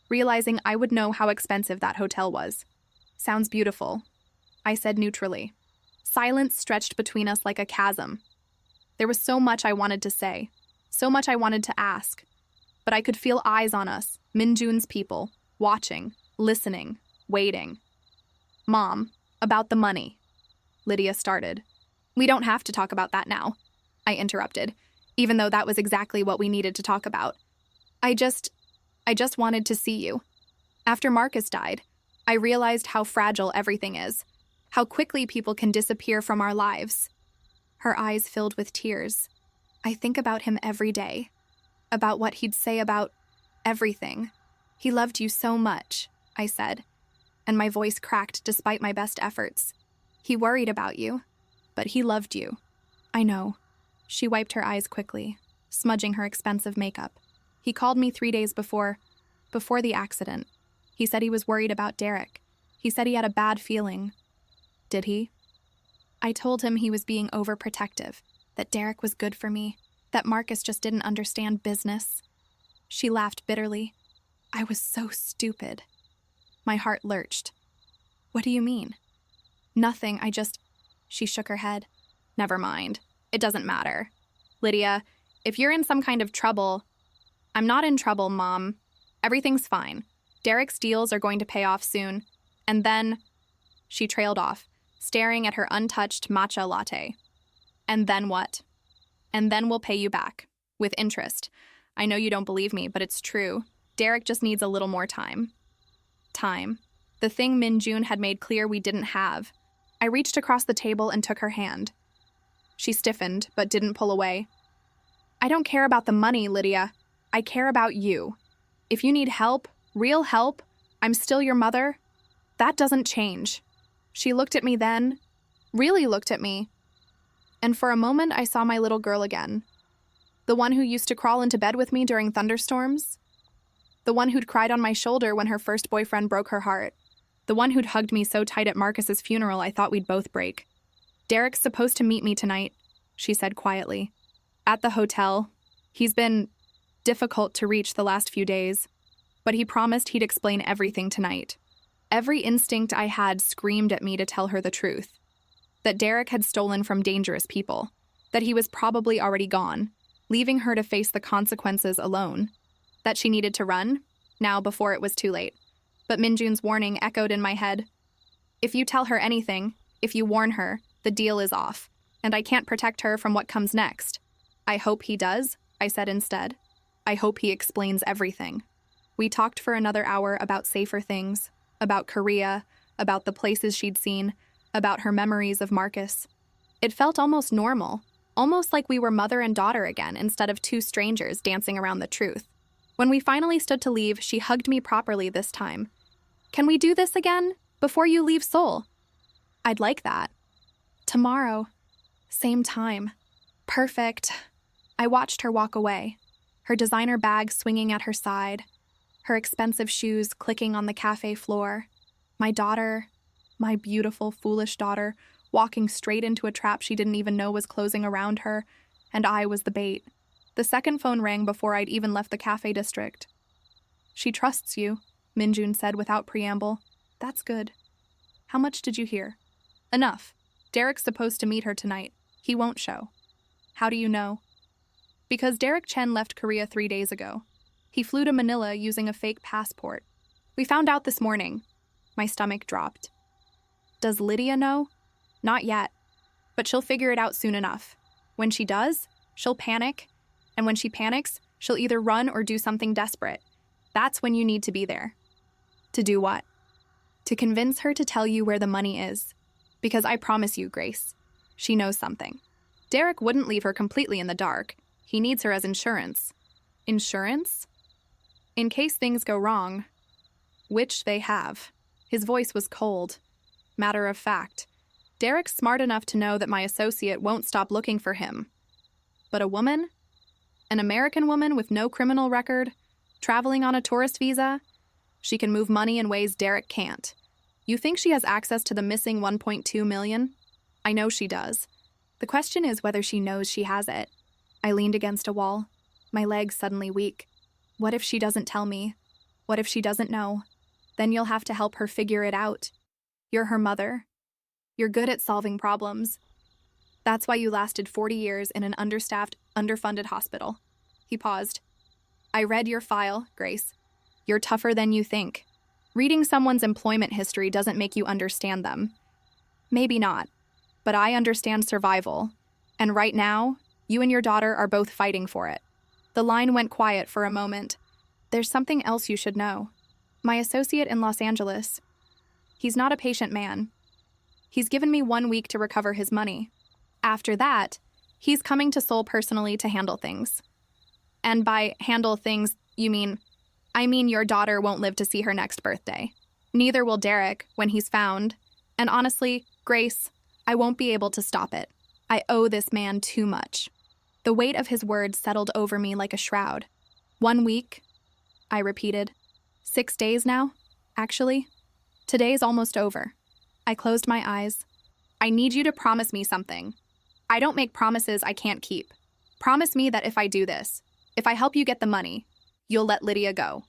Realizing I would know how expensive that hotel was. Sounds beautiful, I said neutrally. Silence stretched between us like a chasm. There was so much I wanted to say, so much I wanted to ask. But I could feel eyes on us, Min-Jun's people, watching, listening, waiting. Mom, about the money. Lydia started. We don't have to talk about that now, I interrupted, even though that was exactly what we needed to talk about. I just wanted to see you. After Marcus died, I realized how fragile everything is, how quickly people can disappear from our lives. Her eyes filled with tears. I think about him every day, about what he'd say about everything. He loved you so much, I said, and my voice cracked despite my best efforts. He worried about you, but he loved you. I know. She wiped her eyes quickly, smudging her expensive makeup. He called me 3 days before the accident. He said he was worried about Derek. He said he had a bad feeling. Did he? I told him he was being overprotective, that Derek was good for me, that Marcus just didn't understand business. She laughed bitterly. I was so stupid. My heart lurched. What do you mean? Nothing, She shook her head. Never mind. It doesn't matter. Lydia, if you're in some kind of trouble... I'm not in trouble, Mom. Everything's fine. Derek's deals are going to pay off soon. And then... She trailed off, staring at her untouched matcha latte. And then what? And then we'll pay you back. With interest. I know you don't believe me, but it's true. Derek just needs a little more time. Time. The thing Min Jun had made clear we didn't have. I reached across the table and took her hand. She stiffened, but didn't pull away. I don't care about the money, Lydia. I care about you. If you need help, real help, I'm still your mother. That doesn't change. She looked at me then, really looked at me. And for a moment, I saw my little girl again. The one who used to crawl into bed with me during thunderstorms. The one who'd cried on my shoulder when her first boyfriend broke her heart. The one who'd hugged me so tight at Marcus's funeral I thought we'd both break. Derek's supposed to meet me tonight, she said quietly. At the hotel. He's been difficult to reach the last few days, but he promised he'd explain everything tonight. Every instinct I had screamed at me to tell her the truth. That Derek had stolen from dangerous people. That he was probably already gone, leaving her to face the consequences alone. That she needed to run, now before it was too late. But Min Jun's warning echoed in my head. If you tell her anything, if you warn her, the deal is off, and I can't protect her from what comes next. I hope he does, I said instead. I hope he explains everything. We talked for another hour about safer things, about Korea, about the places she'd seen, about her memories of Marcus. It felt almost normal, almost like we were mother and daughter again instead of two strangers dancing around the truth. When we finally stood to leave, she hugged me properly this time. Can we do this again? Before you leave Seoul? I'd like that. Tomorrow. Same time. Perfect. I watched her walk away, her designer bag swinging at her side, her expensive shoes clicking on the cafe floor. My daughter, my beautiful, foolish daughter, walking straight into a trap she didn't even know was closing around her, and I was the bait. The second phone rang before I'd even left the cafe district. She trusts you, Min Jun said without preamble. That's good. How much did you hear? Enough. Derek's supposed to meet her tonight. He won't show. How do you know? Because Derek Chen left Korea 3 days ago. He flew to Manila using a fake passport. We found out this morning. My stomach dropped. Does Lydia know? Not yet. But she'll figure it out soon enough. When she does, she'll panic. And when she panics, she'll either run or do something desperate. That's when you need to be there. To do what? To convince her to tell you where the money is. Because I promise you, Grace, she knows something. Derek wouldn't leave her completely in the dark. He needs her as insurance. Insurance? In case things go wrong. Which they have. His voice was cold. Matter of fact. Derek's smart enough to know that my associate won't stop looking for him. But a woman? An American woman with no criminal record? Traveling on a tourist visa? She can move money in ways Derek can't. You think she has access to the missing 1.2 million? I know she does. The question is whether she knows she has it. I leaned against a wall, my legs suddenly weak. What if she doesn't tell me? What if she doesn't know? Then you'll have to help her figure it out. You're her mother. You're good at solving problems. That's why you lasted 40 years in an understaffed, underfunded hospital. He paused. I read your file, Grace. You're tougher than you think. Reading someone's employment history doesn't make you understand them. Maybe not, but I understand survival. And right now, you and your daughter are both fighting for it. The line went quiet for a moment. There's something else you should know. My associate in Los Angeles, he's not a patient man. He's given me 1 week to recover his money. After that, he's coming to Seoul personally to handle things. And by handle things, I mean your daughter won't live to see her next birthday. Neither will Derek when he's found. And honestly, Grace, I won't be able to stop it. I owe this man too much. The weight of his words settled over me like a shroud. 1 week, I repeated. 6 days now, actually. Today's almost over. I closed my eyes. I need you to promise me something. I don't make promises I can't keep. Promise me that if I do this, if I help you get the money, you'll let Lydia go.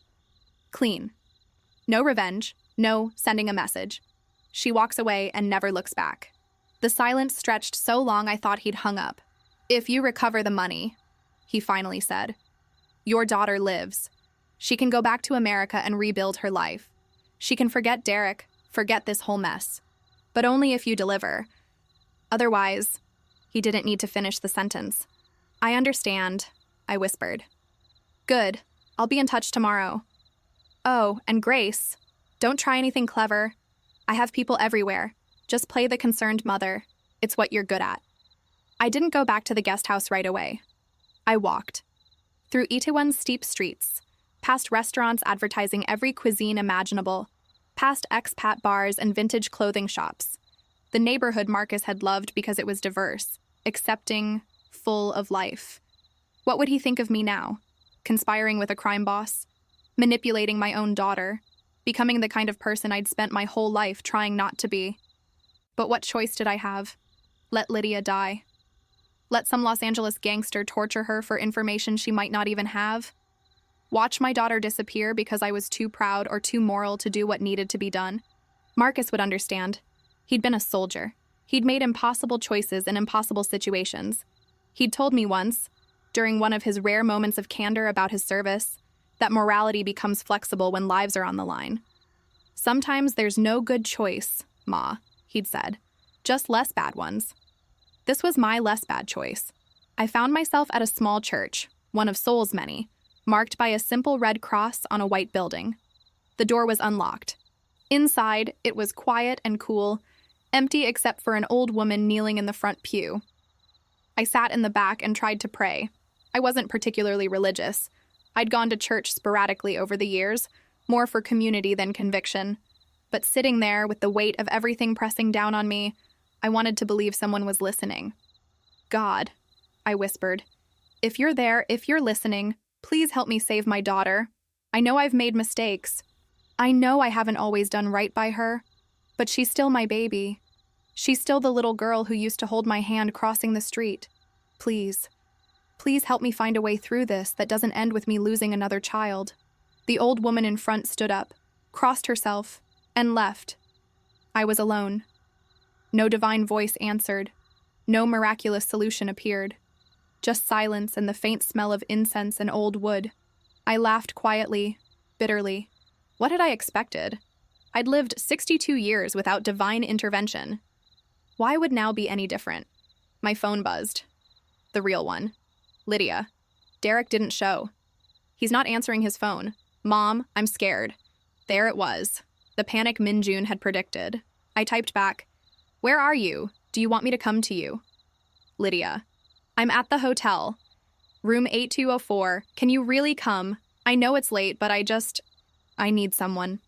Clean. No revenge, no sending a message. She walks away and never looks back. The silence stretched so long I thought he'd hung up. If you recover the money, he finally said, your daughter lives. She can go back to America and rebuild her life. She can forget Derek, forget this whole mess. But only if you deliver. Otherwise, he didn't need to finish the sentence. I understand, I whispered. Good. I'll be in touch tomorrow. Oh, and Grace, don't try anything clever. I have people everywhere. Just play the concerned mother. It's what you're good at. I didn't go back to the guest house right away. I walked. Through Itaewon's steep streets, past restaurants advertising every cuisine imaginable, past expat bars and vintage clothing shops. The neighborhood Marcus had loved because it was diverse, accepting, full of life. What would he think of me now? Conspiring with a crime boss? Manipulating my own daughter? Becoming the kind of person I'd spent my whole life trying not to be? But what choice did I have? Let Lydia die? Let some Los Angeles gangster torture her for information she might not even have? Watch my daughter disappear because I was too proud or too moral to do what needed to be done? Marcus would understand. He'd been a soldier. He'd made impossible choices in impossible situations. He'd told me once, during one of his rare moments of candor about his service, that morality becomes flexible when lives are on the line. Sometimes there's no good choice, Ma, he'd said, just less bad ones. This was my less bad choice. I found myself at a small church, one of Seoul's many, marked by a simple red cross on a white building. The door was unlocked. Inside, it was quiet and cool, empty except for an old woman kneeling in the front pew. I sat in the back and tried to pray. I wasn't particularly religious. I'd gone to church sporadically over the years, more for community than conviction. But sitting there with the weight of everything pressing down on me, I wanted to believe someone was listening. God, I whispered, if you're there, if you're listening, please help me save my daughter. I know I've made mistakes. I know I haven't always done right by her, but she's still my baby. She's still the little girl who used to hold my hand crossing the street. Please, please help me find a way through this that doesn't end with me losing another child. The old woman in front stood up, crossed herself, and left. I was alone. No divine voice answered. No miraculous solution appeared. Just silence and the faint smell of incense and old wood. I laughed quietly, bitterly. What had I expected? I'd lived 62 years without divine intervention. Why would now be any different? My phone buzzed. The real one. Lydia. Derek didn't show. He's not answering his phone. Mom, I'm scared. There it was. The panic Min Jun had predicted. I typed back, where are you? Do you want me to come to you? Lydia. I'm at the hotel. Room 8204. Can you really come? I know it's late, but I need someone.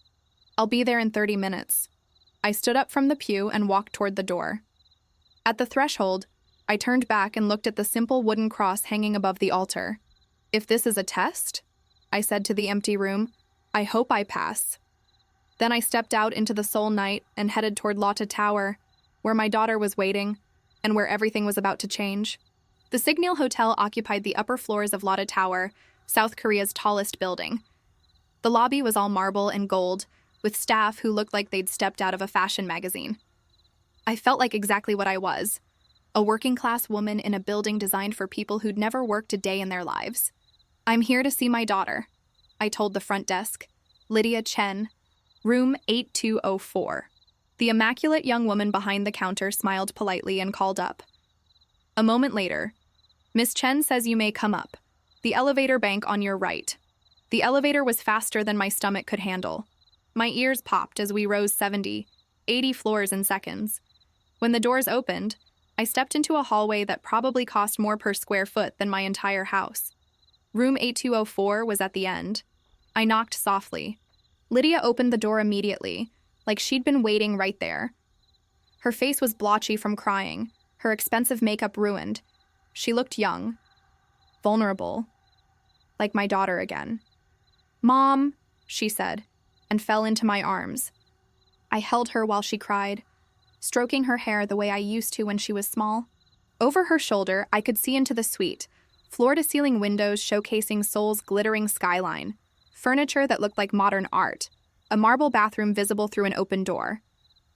I'll be there in 30 minutes. I stood up from the pew and walked toward the door. At the threshold, I turned back and looked at the simple wooden cross hanging above the altar. If this is a test, I said to the empty room, I hope I pass. Then I stepped out into the Seoul night and headed toward Lotte Tower, where my daughter was waiting, and where everything was about to change. The Signal Hotel occupied the upper floors of Lotte Tower, South Korea's tallest building. The lobby was all marble and gold, with staff who looked like they'd stepped out of a fashion magazine. I felt like exactly what I was, a working-class woman in a building designed for people who'd never worked a day in their lives. I'm here to see my daughter, I told the front desk, Lydia Chen. Room 8204. The immaculate young woman behind the counter smiled politely and called up. A moment later, Miss Chen says you may come up. The elevator bank on your right. The elevator was faster than my stomach could handle. My ears popped as we rose 70, 80 floors in seconds. When the doors opened, I stepped into a hallway that probably cost more per square foot than my entire house. Room 8204 was at the end. I knocked softly. Lydia opened the door immediately, like she'd been waiting right there. Her face was blotchy from crying, her expensive makeup ruined. She looked young, vulnerable, like my daughter again. "Mom," she said, and fell into my arms. I held her while she cried, stroking her hair the way I used to when she was small. Over her shoulder, I could see into the suite, floor-to-ceiling windows showcasing Seoul's glittering skyline, furniture that looked like modern art, a marble bathroom visible through an open door.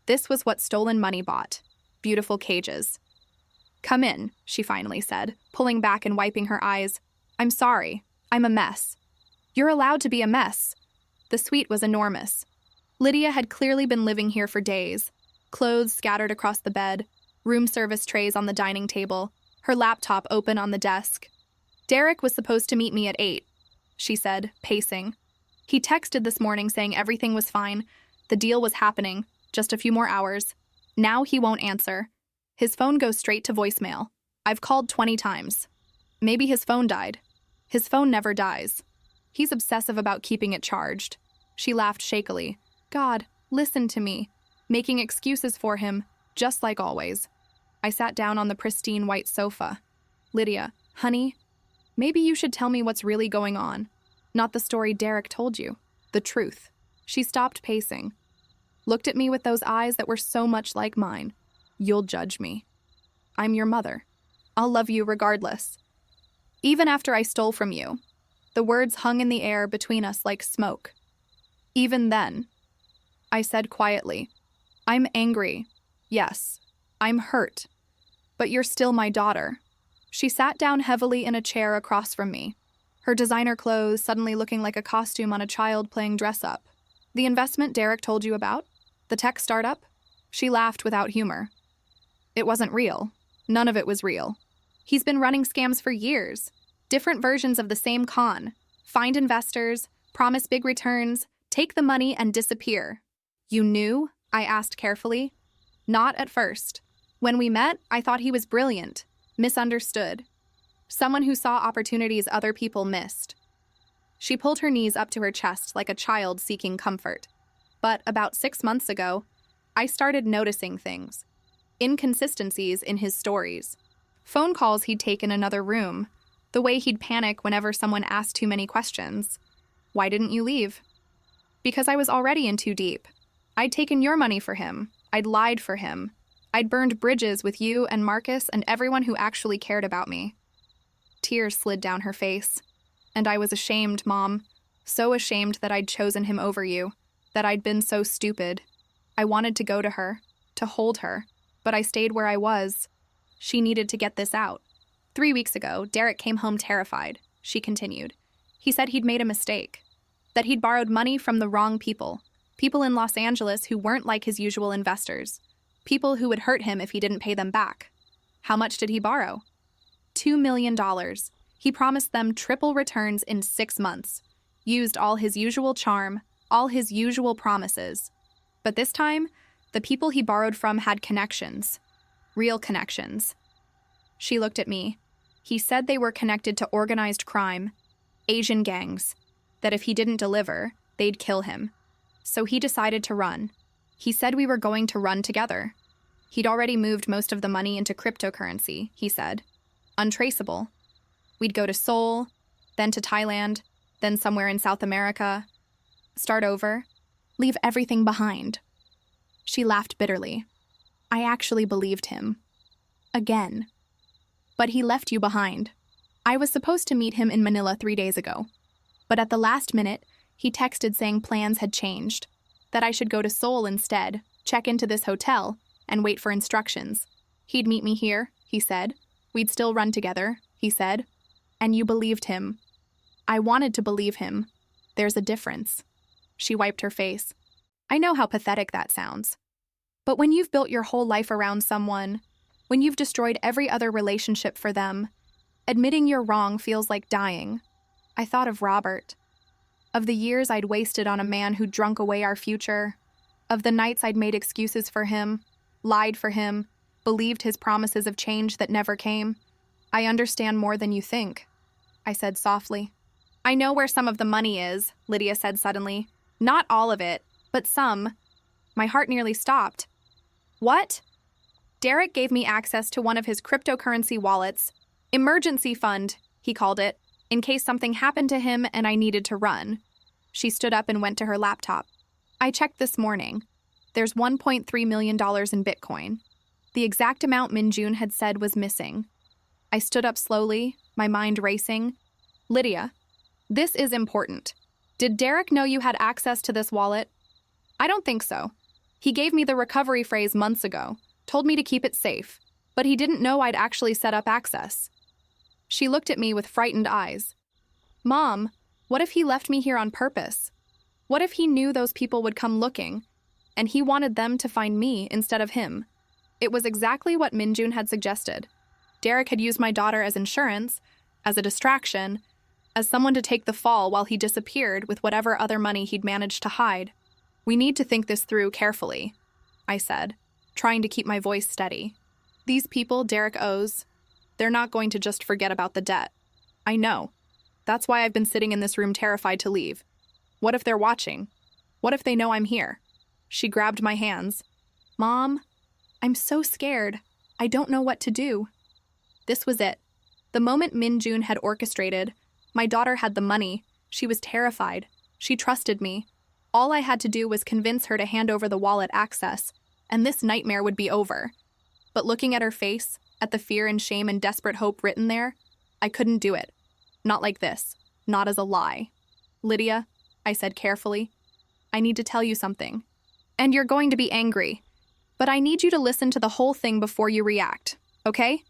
This was what stolen money bought. Beautiful cages. "Come in," she finally said, pulling back and wiping her eyes. "I'm sorry. I'm a mess." "You're allowed to be a mess." The suite was enormous. Lydia had clearly been living here for days. Clothes scattered across the bed, room service trays on the dining table, her laptop open on the desk. "Derek was supposed to meet me at 8, she said, pacing. "He texted this morning saying everything was fine. The deal was happening. Just a few more hours. Now he won't answer. His phone goes straight to voicemail. I've called 20 times. Maybe his phone died. His phone never dies. He's obsessive about keeping it charged." She laughed shakily. "God, listen to me. Making excuses for him, just like always." I sat down on the pristine white sofa. "Lydia, honey, maybe you should tell me what's really going on. Not the story Derek told you. The truth." She stopped pacing. Looked at me with those eyes that were so much like mine. "You'll judge me. I'm your mother. I'll love you regardless. Even after I stole from you." The words hung in the air between us like smoke. "Even then," I said quietly, "I'm angry. Yes, I'm hurt. But you're still my daughter." She sat down heavily in a chair across from me, her designer clothes suddenly looking like a costume on a child playing dress-up. "The investment Derek told you about? The tech startup?" She laughed without humor. "It wasn't real. None of it was real. He's been running scams for years. Different versions of the same con. Find investors, promise big returns, take the money and disappear." "You knew?" I asked carefully. "Not at first. When we met, I thought he was brilliant, misunderstood. Someone who saw opportunities other people missed." She pulled her knees up to her chest like a child seeking comfort. "But about 6 months ago, I started noticing things. Inconsistencies in his stories. Phone calls he'd take in another room. The way he'd panic whenever someone asked too many questions. 'Why didn't you leave?' Because I was already in too deep. I'd taken your money for him. I'd lied for him. I'd burned bridges with you and Marcus and everyone who actually cared about me." Tears slid down her face. "And I was ashamed, Mom. So ashamed that I'd chosen him over you. That I'd been so stupid. I wanted to go to her, to hold her, but I stayed where I was. She needed to get this out. 3 weeks ago, Derek came home terrified," she continued. "He said he'd made a mistake. That he'd borrowed money from the wrong people. People in Los Angeles who weren't like his usual investors. People who would hurt him if he didn't pay them back. How much did he borrow? $2 million. He promised them triple returns in 6 months. Used all his usual charm, all his usual promises. But this time, the people he borrowed from had connections. Real connections." She looked at me. "He said they were connected to organized crime, Asian gangs, that if he didn't deliver, they'd kill him. So he decided to run. He said we were going to run together. He'd already moved most of the money into cryptocurrency," he said. "Untraceable. We'd go to Seoul, then to Thailand, then somewhere in South America. Start over. Leave everything behind." She laughed bitterly. "I actually believed him. Again. But he left you behind. I was supposed to meet him in Manila 3 days ago. But at the last minute, he texted saying plans had changed, that I should go to Seoul instead, check into this hotel, and wait for instructions. He'd meet me here, he said. We'd still run together, he said. And you believed him. I wanted to believe him. There's a difference." She wiped her face. I know how pathetic that sounds. But when you've built your whole life around someone, when you've destroyed every other relationship for them, admitting you're wrong feels like dying. I thought of Robert, of the years I'd wasted on a man who drunk away our future, of the nights I'd made excuses for him, lied for him, believed his promises of change that never came. I understand more than you think, I said softly. I know where some of the money is, Lydia said suddenly. Not all of it, but some. My heart nearly stopped. What? Derek gave me access to one of his cryptocurrency wallets. Emergency fund, he called it, in case something happened to him and I needed to run. She stood up and went to her laptop. I checked this morning. There's $1.3 million in Bitcoin. The exact amount Minjun had said was missing. I stood up slowly, my mind racing. Lydia, this is important. Did Derek know you had access to this wallet? I don't think so. He gave me the recovery phrase months ago, told me to keep it safe, but he didn't know I'd actually set up access. She looked at me with frightened eyes. Mom, what if he left me here on purpose? What if he knew those people would come looking, and he wanted them to find me instead of him? It was exactly what Minjun had suggested. Derek had used my daughter as insurance, as a distraction, as someone to take the fall while he disappeared with whatever other money he'd managed to hide. We need to think this through carefully, I said, trying to keep my voice steady. These people Derek owes, they're not going to just forget about the debt. I know. That's why I've been sitting in this room terrified to leave. What if they're watching? What if they know I'm here? She grabbed my hands. Mom, I'm so scared. I don't know what to do. This was it. The moment Minjun had orchestrated, my daughter had the money. She was terrified. She trusted me. All I had to do was convince her to hand over the wallet access, and this nightmare would be over. But looking at her face, at the fear and shame and desperate hope written there, I couldn't do it. Not like this. Not as a lie. Lydia, I said carefully, I need to tell you something. And you're going to be angry. But I need you to listen to the whole thing before you react, okay?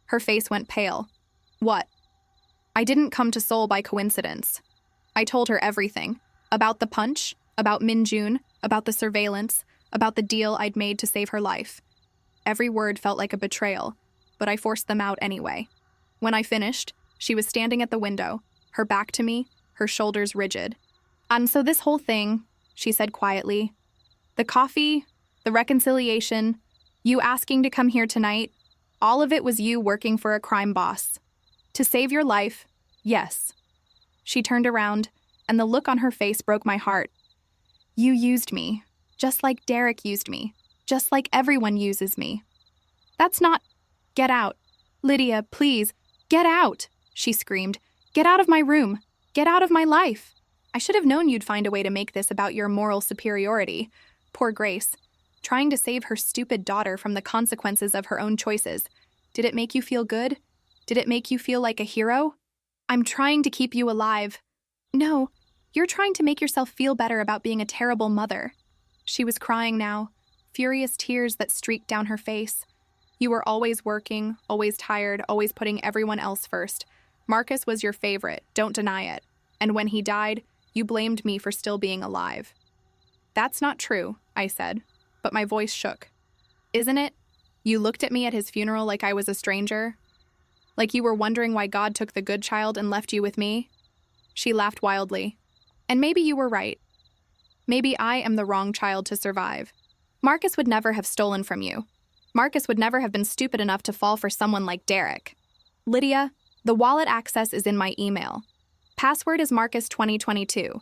Her face went pale. What? I didn't come to Seoul by coincidence. I told her everything. About the punch, about Minjun, about the surveillance, about the deal I'd made to save her life. Every word felt like a betrayal, but I forced them out anyway. When I finished, she was standing at the window, her back to me, her shoulders rigid. And so this whole thing, she said quietly, the coffee, the reconciliation, you asking to come here tonight, all of it was you working for a crime boss. To save your life, yes. She turned around, and the look on her face broke my heart. You used me, just like Derek used me, just like everyone uses me. That's not... Get out. Lydia, please, get out, she screamed. Get out of my room. Get out of my life. I should have known you'd find a way to make this about your moral superiority. Poor Grace, trying to save her stupid daughter from the consequences of her own choices. Did it make you feel good? Did it make you feel like a hero? I'm trying to keep you alive. No, you're trying to make yourself feel better about being a terrible mother. She was crying now, furious tears that streaked down her face. You were always working, always tired, always putting everyone else first. Marcus was your favorite, don't deny it. And when he died, you blamed me for still being alive. That's not true, I said, but my voice shook. Isn't it? You looked at me at his funeral like I was a stranger? Like you were wondering why God took the good child and left you with me? She laughed wildly. And maybe you were right. Maybe I am the wrong child to survive. Marcus would never have stolen from you. Marcus would never have been stupid enough to fall for someone like Derek. Lydia, the wallet access is in my email. Password is Marcus 2022.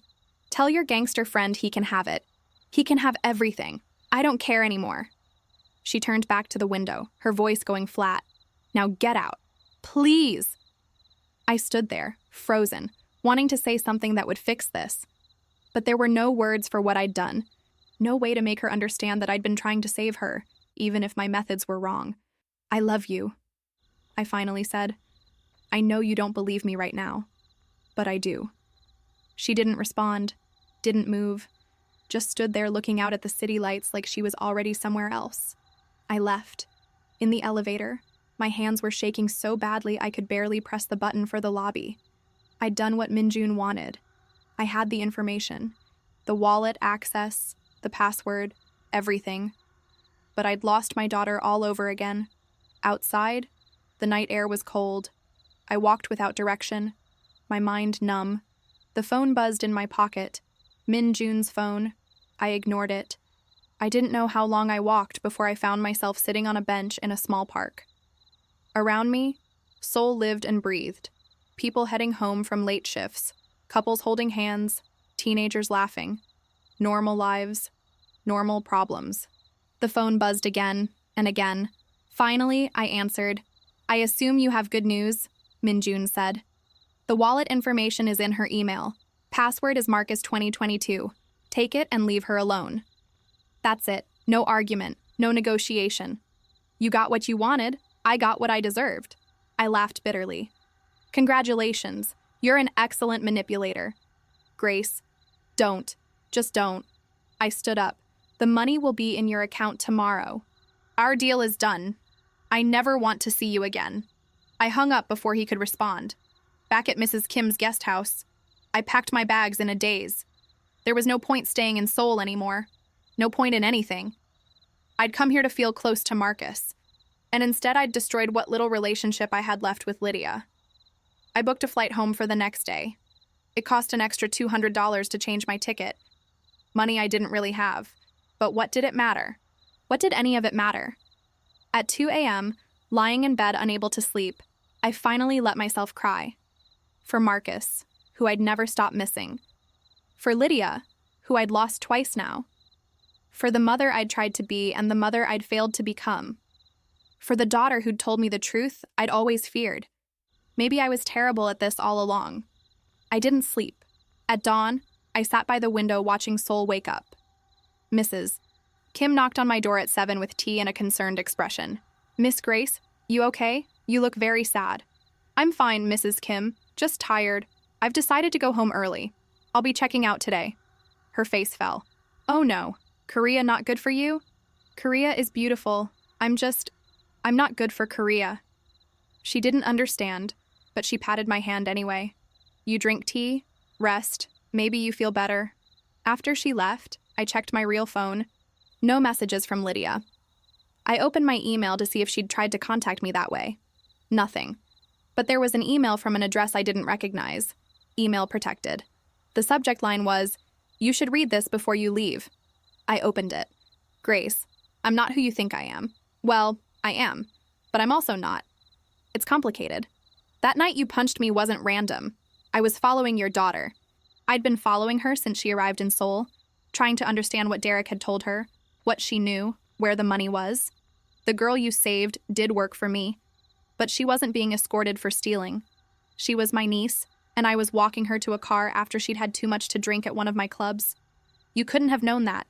Tell your gangster friend he can have it. He can have everything. I don't care anymore. She turned back to the window, her voice going flat. Now get out. Please. I stood there, frozen, wanting to say something that would fix this. But there were no words for what I'd done. No way to make her understand that I'd been trying to save her, even if my methods were wrong. I love you, I finally said. I know you don't believe me right now, but I do. She didn't respond, didn't move, just stood there looking out at the city lights like she was already somewhere else. I left. In the elevator, my hands were shaking so badly I could barely press the button for the lobby. I'd done what Minjun wanted. I had the information, the wallet access, the password, everything. But I'd lost my daughter all over again. Outside, the night air was cold. I walked without direction, my mind numb. The phone buzzed in my pocket. Min Jun's phone. I ignored it. I didn't know how long I walked before I found myself sitting on a bench in a small park. Around me, Seoul lived and breathed. People heading home from late shifts, couples holding hands, teenagers laughing. Normal lives, normal problems. The phone buzzed again and again. Finally, I answered. "I assume you have good news," Min Jun said. "The wallet information is in her email. Password is Marcus 2022. Take it and leave her alone." That's it. No argument. No negotiation. You got what you wanted. I got what I deserved. I laughed bitterly. Congratulations. You're an excellent manipulator. Grace, don't. Just don't. I stood up. The money will be in your account tomorrow. Our deal is done. I never want to see you again. I hung up before he could respond. Back at Mrs. Kim's guest house, I packed my bags in a daze. There was no point staying in Seoul anymore. No point in anything. I'd come here to feel close to Marcus, and instead I'd destroyed what little relationship I had left with Lydia. I booked a flight home for the next day. It cost an extra $200 to change my ticket. Money I didn't really have. But what did it matter? What did any of it matter? At 2 a.m., lying in bed unable to sleep, I finally let myself cry. For Marcus, who I'd never stopped missing. For Lydia, who I'd lost twice now. For the mother I'd tried to be and the mother I'd failed to become. For the daughter who'd told me the truth I'd always feared. Maybe I was terrible at this all along. I didn't sleep. At dawn, I sat by the window watching Seoul wake up. Mrs. Kim knocked on my door at 7 with tea and a concerned expression. "Miss Grace, you okay? You look very sad." "I'm fine, Mrs. Kim. Just tired. I've decided to go home early. I'll be checking out today." Her face fell. "Oh no. Korea not good for you?" "Korea is beautiful. I'm not good for Korea." She didn't understand, but she patted my hand anyway. "You drink tea, rest, maybe you feel better." After she left, I checked my real phone. No messages from Lydia. I opened my email to see if she'd tried to contact me that way. Nothing. But there was an email from an address I didn't recognize. Email protected. The subject line was, "You should read this before you leave." I opened it. "Grace, I'm not who you think I am. Well, I am, but I'm also not. It's complicated. That night you punched me wasn't random. I was following your daughter. I'd been following her since she arrived in Seoul, trying to understand what Derek had told her, what she knew, where the money was. The girl you saved did work for me, but she wasn't being escorted for stealing. She was my niece, and I was walking her to a car after she'd had too much to drink at one of my clubs. You couldn't have known that.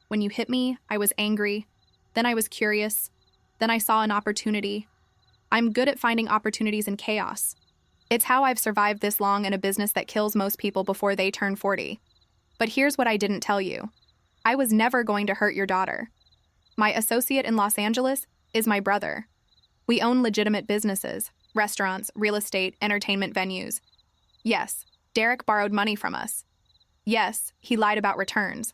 When you hit me, I was angry. Then I was curious. Then I saw an opportunity. I'm good at finding opportunities in chaos. It's how I've survived this long in a business that kills most people before they turn 40. But here's what I didn't tell you. I was never going to hurt your daughter. My associate in Los Angeles is my brother. We own legitimate businesses, restaurants, real estate, entertainment venues. Yes, Derek borrowed money from us. Yes, he lied about returns.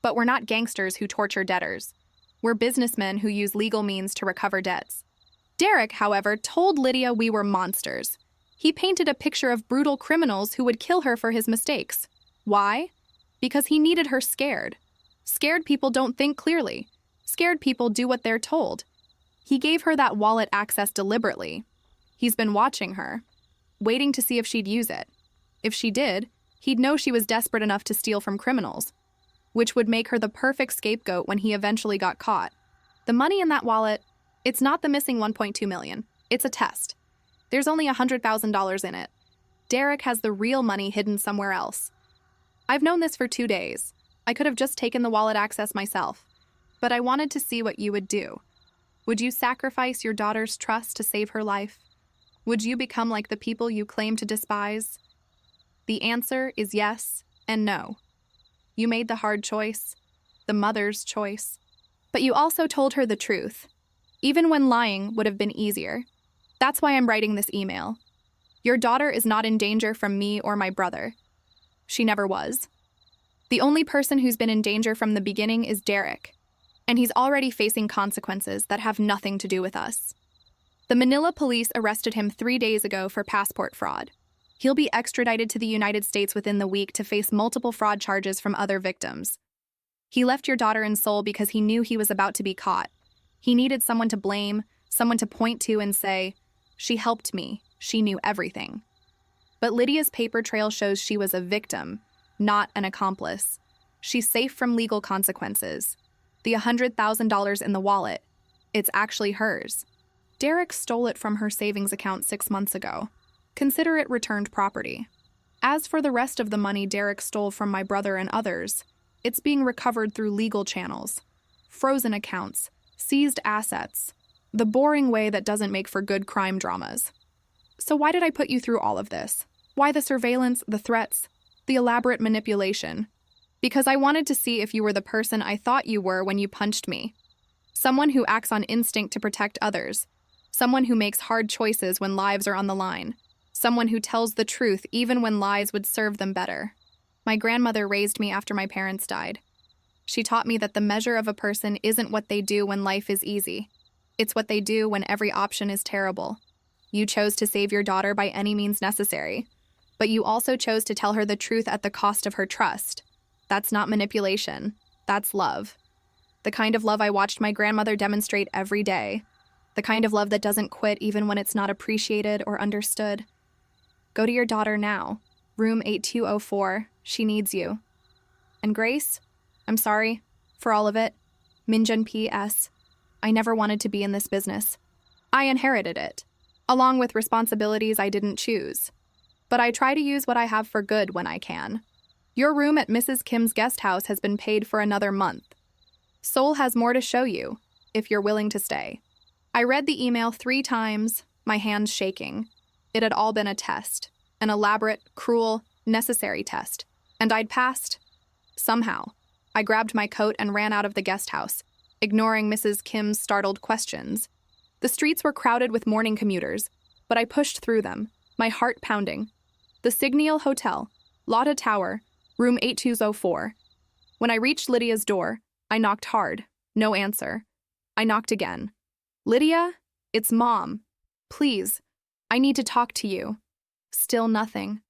But we're not gangsters who torture debtors. We're businessmen who use legal means to recover debts. Derek, however, told Lydia we were monsters. He painted a picture of brutal criminals who would kill her for his mistakes. Why? Because he needed her scared. Scared people don't think clearly. Scared people do what they're told. He gave her that wallet access deliberately. He's been watching her, waiting to see if she'd use it. If she did, he'd know she was desperate enough to steal from criminals, which would make her the perfect scapegoat when he eventually got caught. The money in that wallet, it's not the missing $1.2 million. It's a test. There's only $100,000 in it. Derek has the real money hidden somewhere else. I've known this for 2 days. I could have just taken the wallet access myself, but I wanted to see what you would do. Would you sacrifice your daughter's trust to save her life? Would you become like the people you claim to despise? The answer is yes and no. You made the hard choice, the mother's choice. But you also told her the truth, even when lying would have been easier. That's why I'm writing this email. Your daughter is not in danger from me or my brother. She never was. The only person who's been in danger from the beginning is Derek, and he's already facing consequences that have nothing to do with us. The Manila police arrested him 3 days ago for passport fraud. He'll be extradited to the United States within the week to face multiple fraud charges from other victims. He left your daughter in Seoul because he knew he was about to be caught. He needed someone to blame, someone to point to and say, "She helped me, she knew everything." But Lydia's paper trail shows she was a victim, not an accomplice. She's safe from legal consequences. The $100,000 in the wallet, it's actually hers. Derek stole it from her savings account 6 months ago. Consider it returned property. As for the rest of the money Derek stole from my brother and others, it's being recovered through legal channels. Frozen accounts, seized assets, the boring way that doesn't make for good crime dramas. So why did I put you through all of this? Why the surveillance, the threats, the elaborate manipulation? Because I wanted to see if you were the person I thought you were when you punched me. Someone who acts on instinct to protect others. Someone who makes hard choices when lives are on the line. Someone who tells the truth even when lies would serve them better. My grandmother raised me after my parents died. She taught me that the measure of a person isn't what they do when life is easy. It's what they do when every option is terrible. You chose to save your daughter by any means necessary, but you also chose to tell her the truth at the cost of her trust. That's not manipulation. That's love. The kind of love I watched my grandmother demonstrate every day. The kind of love that doesn't quit even when it's not appreciated or understood. Go to your daughter now. Room 8204. She needs you. And Grace, I'm sorry for all of it. Minjun P.S. I never wanted to be in this business. I inherited it, along with responsibilities I didn't choose. But I try to use what I have for good when I can. Your room at Mrs. Kim's guest house has been paid for another month. Seoul has more to show you, if you're willing to stay. I read the email 3 times, my hands shaking. It had all been a test, an elaborate, cruel, necessary test, and I'd passed. Somehow, I grabbed my coat and ran out of the guest house, ignoring Mrs. Kim's startled questions. The streets were crowded with morning commuters, but I pushed through them, my heart pounding. The Signial Hotel, Lotta Tower, room 8204. When I reached Lydia's door, I knocked hard. No answer. I knocked again. "Lydia, it's Mom. Please, I need to talk to you." Still nothing.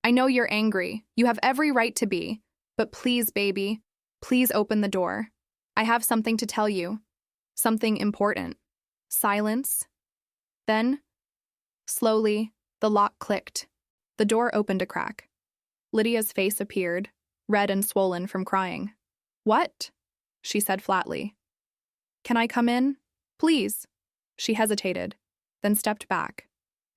I know you're angry. You have every right to be. But please, baby, please open the door. I have something to tell you. Something important. Silence. Then, slowly, the lock clicked. The door opened a crack. Lydia's face appeared, red and swollen from crying. "What?" she said flatly. "Can I come in? Please." She hesitated, then stepped back.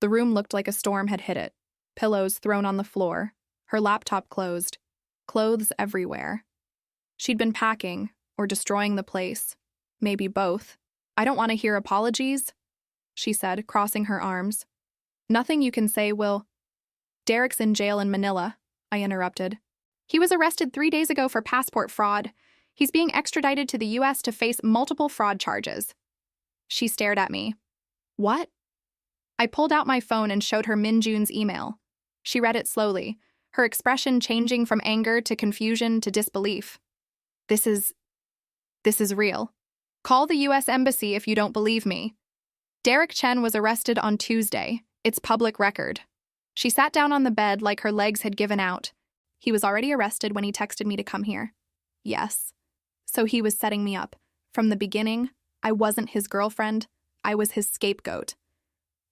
The room looked like a storm had hit it. Pillows thrown on the floor, her laptop closed, clothes everywhere. She'd been packing, or destroying the place. Maybe both. "I don't want to hear apologies," she said, crossing her arms. "Nothing you can say will—" "Derek's in jail in Manila," I interrupted. "He was arrested 3 days ago for passport fraud. He's being extradited to the U.S. to face multiple fraud charges." She stared at me. "What?" I pulled out my phone and showed her Minjun's email. She read it slowly, her expression changing from anger to confusion to disbelief. This is real. Call the U.S. Embassy if you don't believe me. Derek Chen was arrested on Tuesday. It's public record." She sat down on the bed like her legs had given out. "He was already arrested when he texted me to come here." "Yes. So he was setting me up. From the beginning, I wasn't his girlfriend. I was his scapegoat.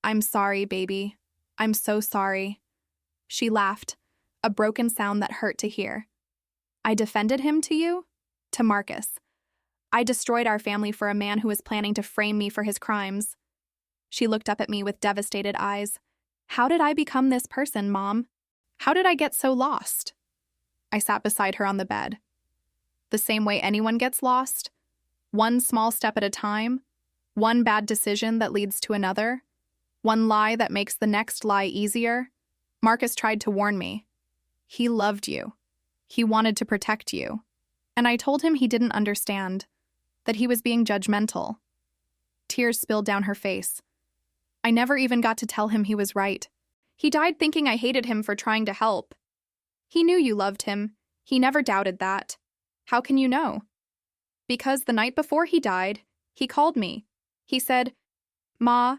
I'm sorry, baby. I'm so sorry." She laughed, a broken sound that hurt to hear. "I defended him to you? To Marcus. I destroyed our family for a man who was planning to frame me for his crimes." She looked up at me with devastated eyes. "How did I become this person, Mom? How did I get so lost?" I sat beside her on the bed. The same way anyone gets lost. One small step at a time. One bad decision that leads to another. One lie that makes the next lie easier. Marcus tried to warn me. He loved you. He wanted to protect you. And I told him he didn't understand, that he was being judgmental. Tears spilled down her face. I never even got to tell him he was right. He died thinking I hated him for trying to help. He knew you loved him. He never doubted that. How can you know? Because the night before he died, he called me. He said, "Ma,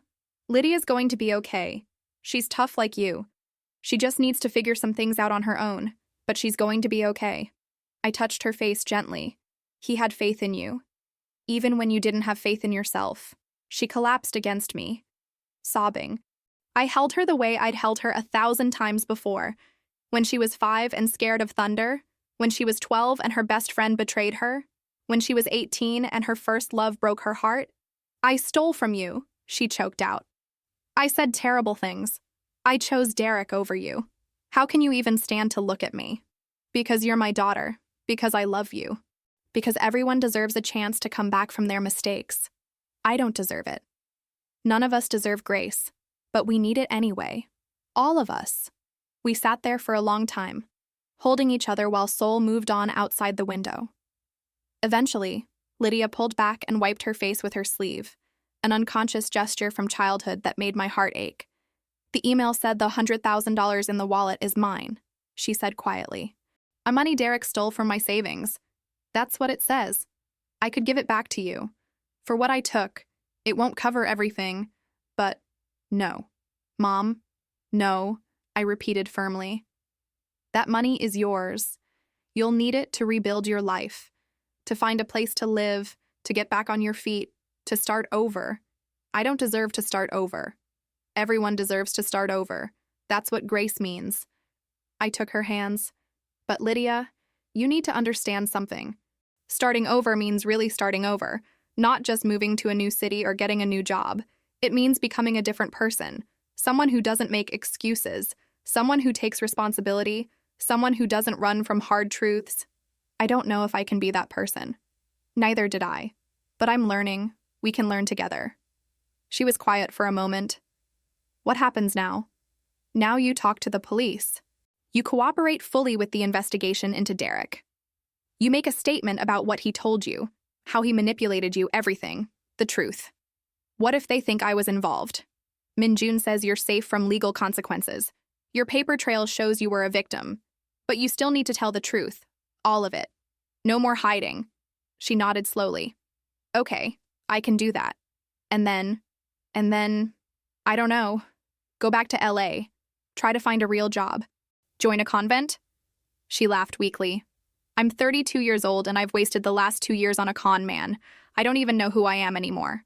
Lydia's going to be okay. She's tough like you. She just needs to figure some things out on her own, but she's going to be okay." I touched her face gently. He had faith in you. Even when you didn't have faith in yourself. She collapsed against me, sobbing. I held her the way I'd held her 1,000 times before. When she was 5 and scared of thunder. When she was 12 and her best friend betrayed her. When she was 18 and her first love broke her heart. "I stole from you," she choked out. "I said terrible things. I chose Derek over you. How can you even stand to look at me? Because you're my daughter. Because I love you. Because everyone deserves a chance to come back from their mistakes. I don't deserve it. None of us deserve grace, but we need it anyway. All of us." We sat there for a long time, holding each other while Seoul moved on outside the window. Eventually, Lydia pulled back and wiped her face with her sleeve, an unconscious gesture from childhood that made my heart ache. "The email said the $100,000 in the wallet is mine," she said quietly. "A money Derek stole from my savings. That's what it says. I could give it back to you. For what I took, it won't cover everything, but no. Mom, no," I repeated firmly. "That money is yours. You'll need it to rebuild your life, to find a place to live, to get back on your feet, to start over. I don't deserve to start over. Everyone deserves to start over. That's what grace means." I took her hands. "But Lydia, you need to understand something. Starting over means really starting over, not just moving to a new city or getting a new job. It means becoming a different person, someone who doesn't make excuses, someone who takes responsibility, someone who doesn't run from hard truths. I don't know if I can be that person. Neither did I. But I'm learning. We can learn together." She was quiet for a moment. "What happens now?" "Now you talk to the police. You cooperate fully with the investigation into Derek. You make a statement about what he told you, how he manipulated you, everything, the truth. What if they think I was involved? Minjun says you're safe from legal consequences. Your paper trail shows you were a victim, but you still need to tell the truth, all of it. No more hiding." She nodded slowly. "Okay, I can do that. And then, I don't know, go back to LA, try to find a real job. Join a convent?" She laughed weakly. "I'm 32 years old and I've wasted the last 2 years on a con man. I don't even know who I am anymore."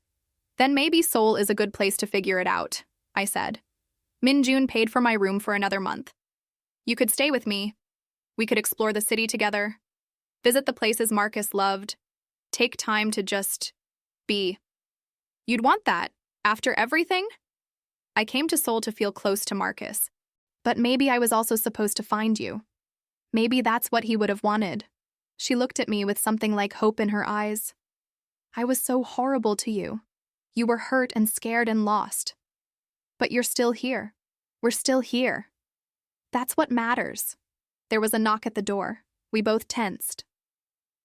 "Then maybe Seoul is a good place to figure it out," I said. "Minjun paid for my room for another month. You could stay with me. We could explore the city together, visit the places Marcus loved, take time to just be. You'd want that, after everything?" I came to Seoul to feel close to Marcus. But maybe I was also supposed to find you. Maybe that's what he would have wanted. She looked at me with something like hope in her eyes. "I was so horrible to you. You were hurt and scared and lost. But you're still here. We're still here. That's what matters." There was a knock at the door. We both tensed.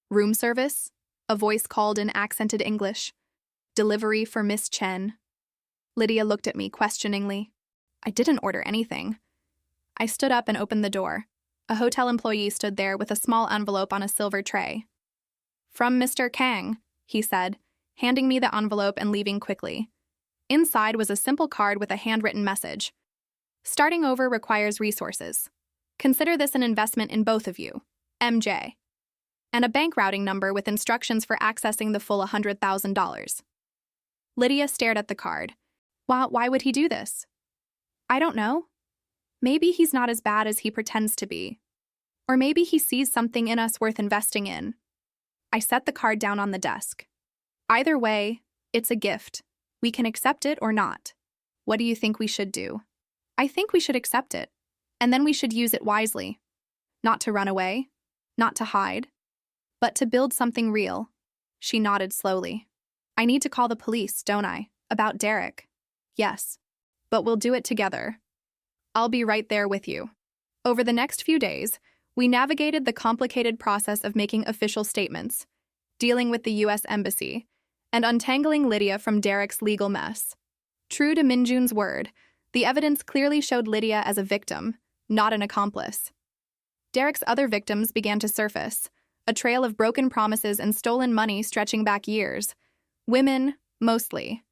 "Room service?" A voice called in accented English. "Delivery for Miss Chen." Lydia looked at me questioningly. I didn't order anything. I stood up and opened the door. A hotel employee stood there with a small envelope on a silver tray. "From Mr. Kang," he said, handing me the envelope and leaving quickly. Inside was a simple card with a handwritten message. "Starting over requires resources. Consider this an investment in both of you, MJ." And a bank routing number with instructions for accessing the full $100,000. Lydia stared at the card. Why would he do this? I don't know. Maybe he's not as bad as he pretends to be. Or maybe he sees something in us worth investing in. I set the card down on the desk. Either way, it's a gift. We can accept it or not. What do you think we should do? I think we should accept it. And then we should use it wisely. Not to run away, not to hide, but to build something real. She nodded slowly. I need to call the police, don't I? About Derek. Yes. But we'll do it together. I'll be right there with you. Over the next few days, we navigated the complicated process of making official statements, dealing with the U.S. Embassy, and untangling Lydia from Derek's legal mess. True to Minjun's word, the evidence clearly showed Lydia as a victim, not an accomplice. Derek's other victims began to surface, a trail of broken promises and stolen money stretching back years. Women, mostly.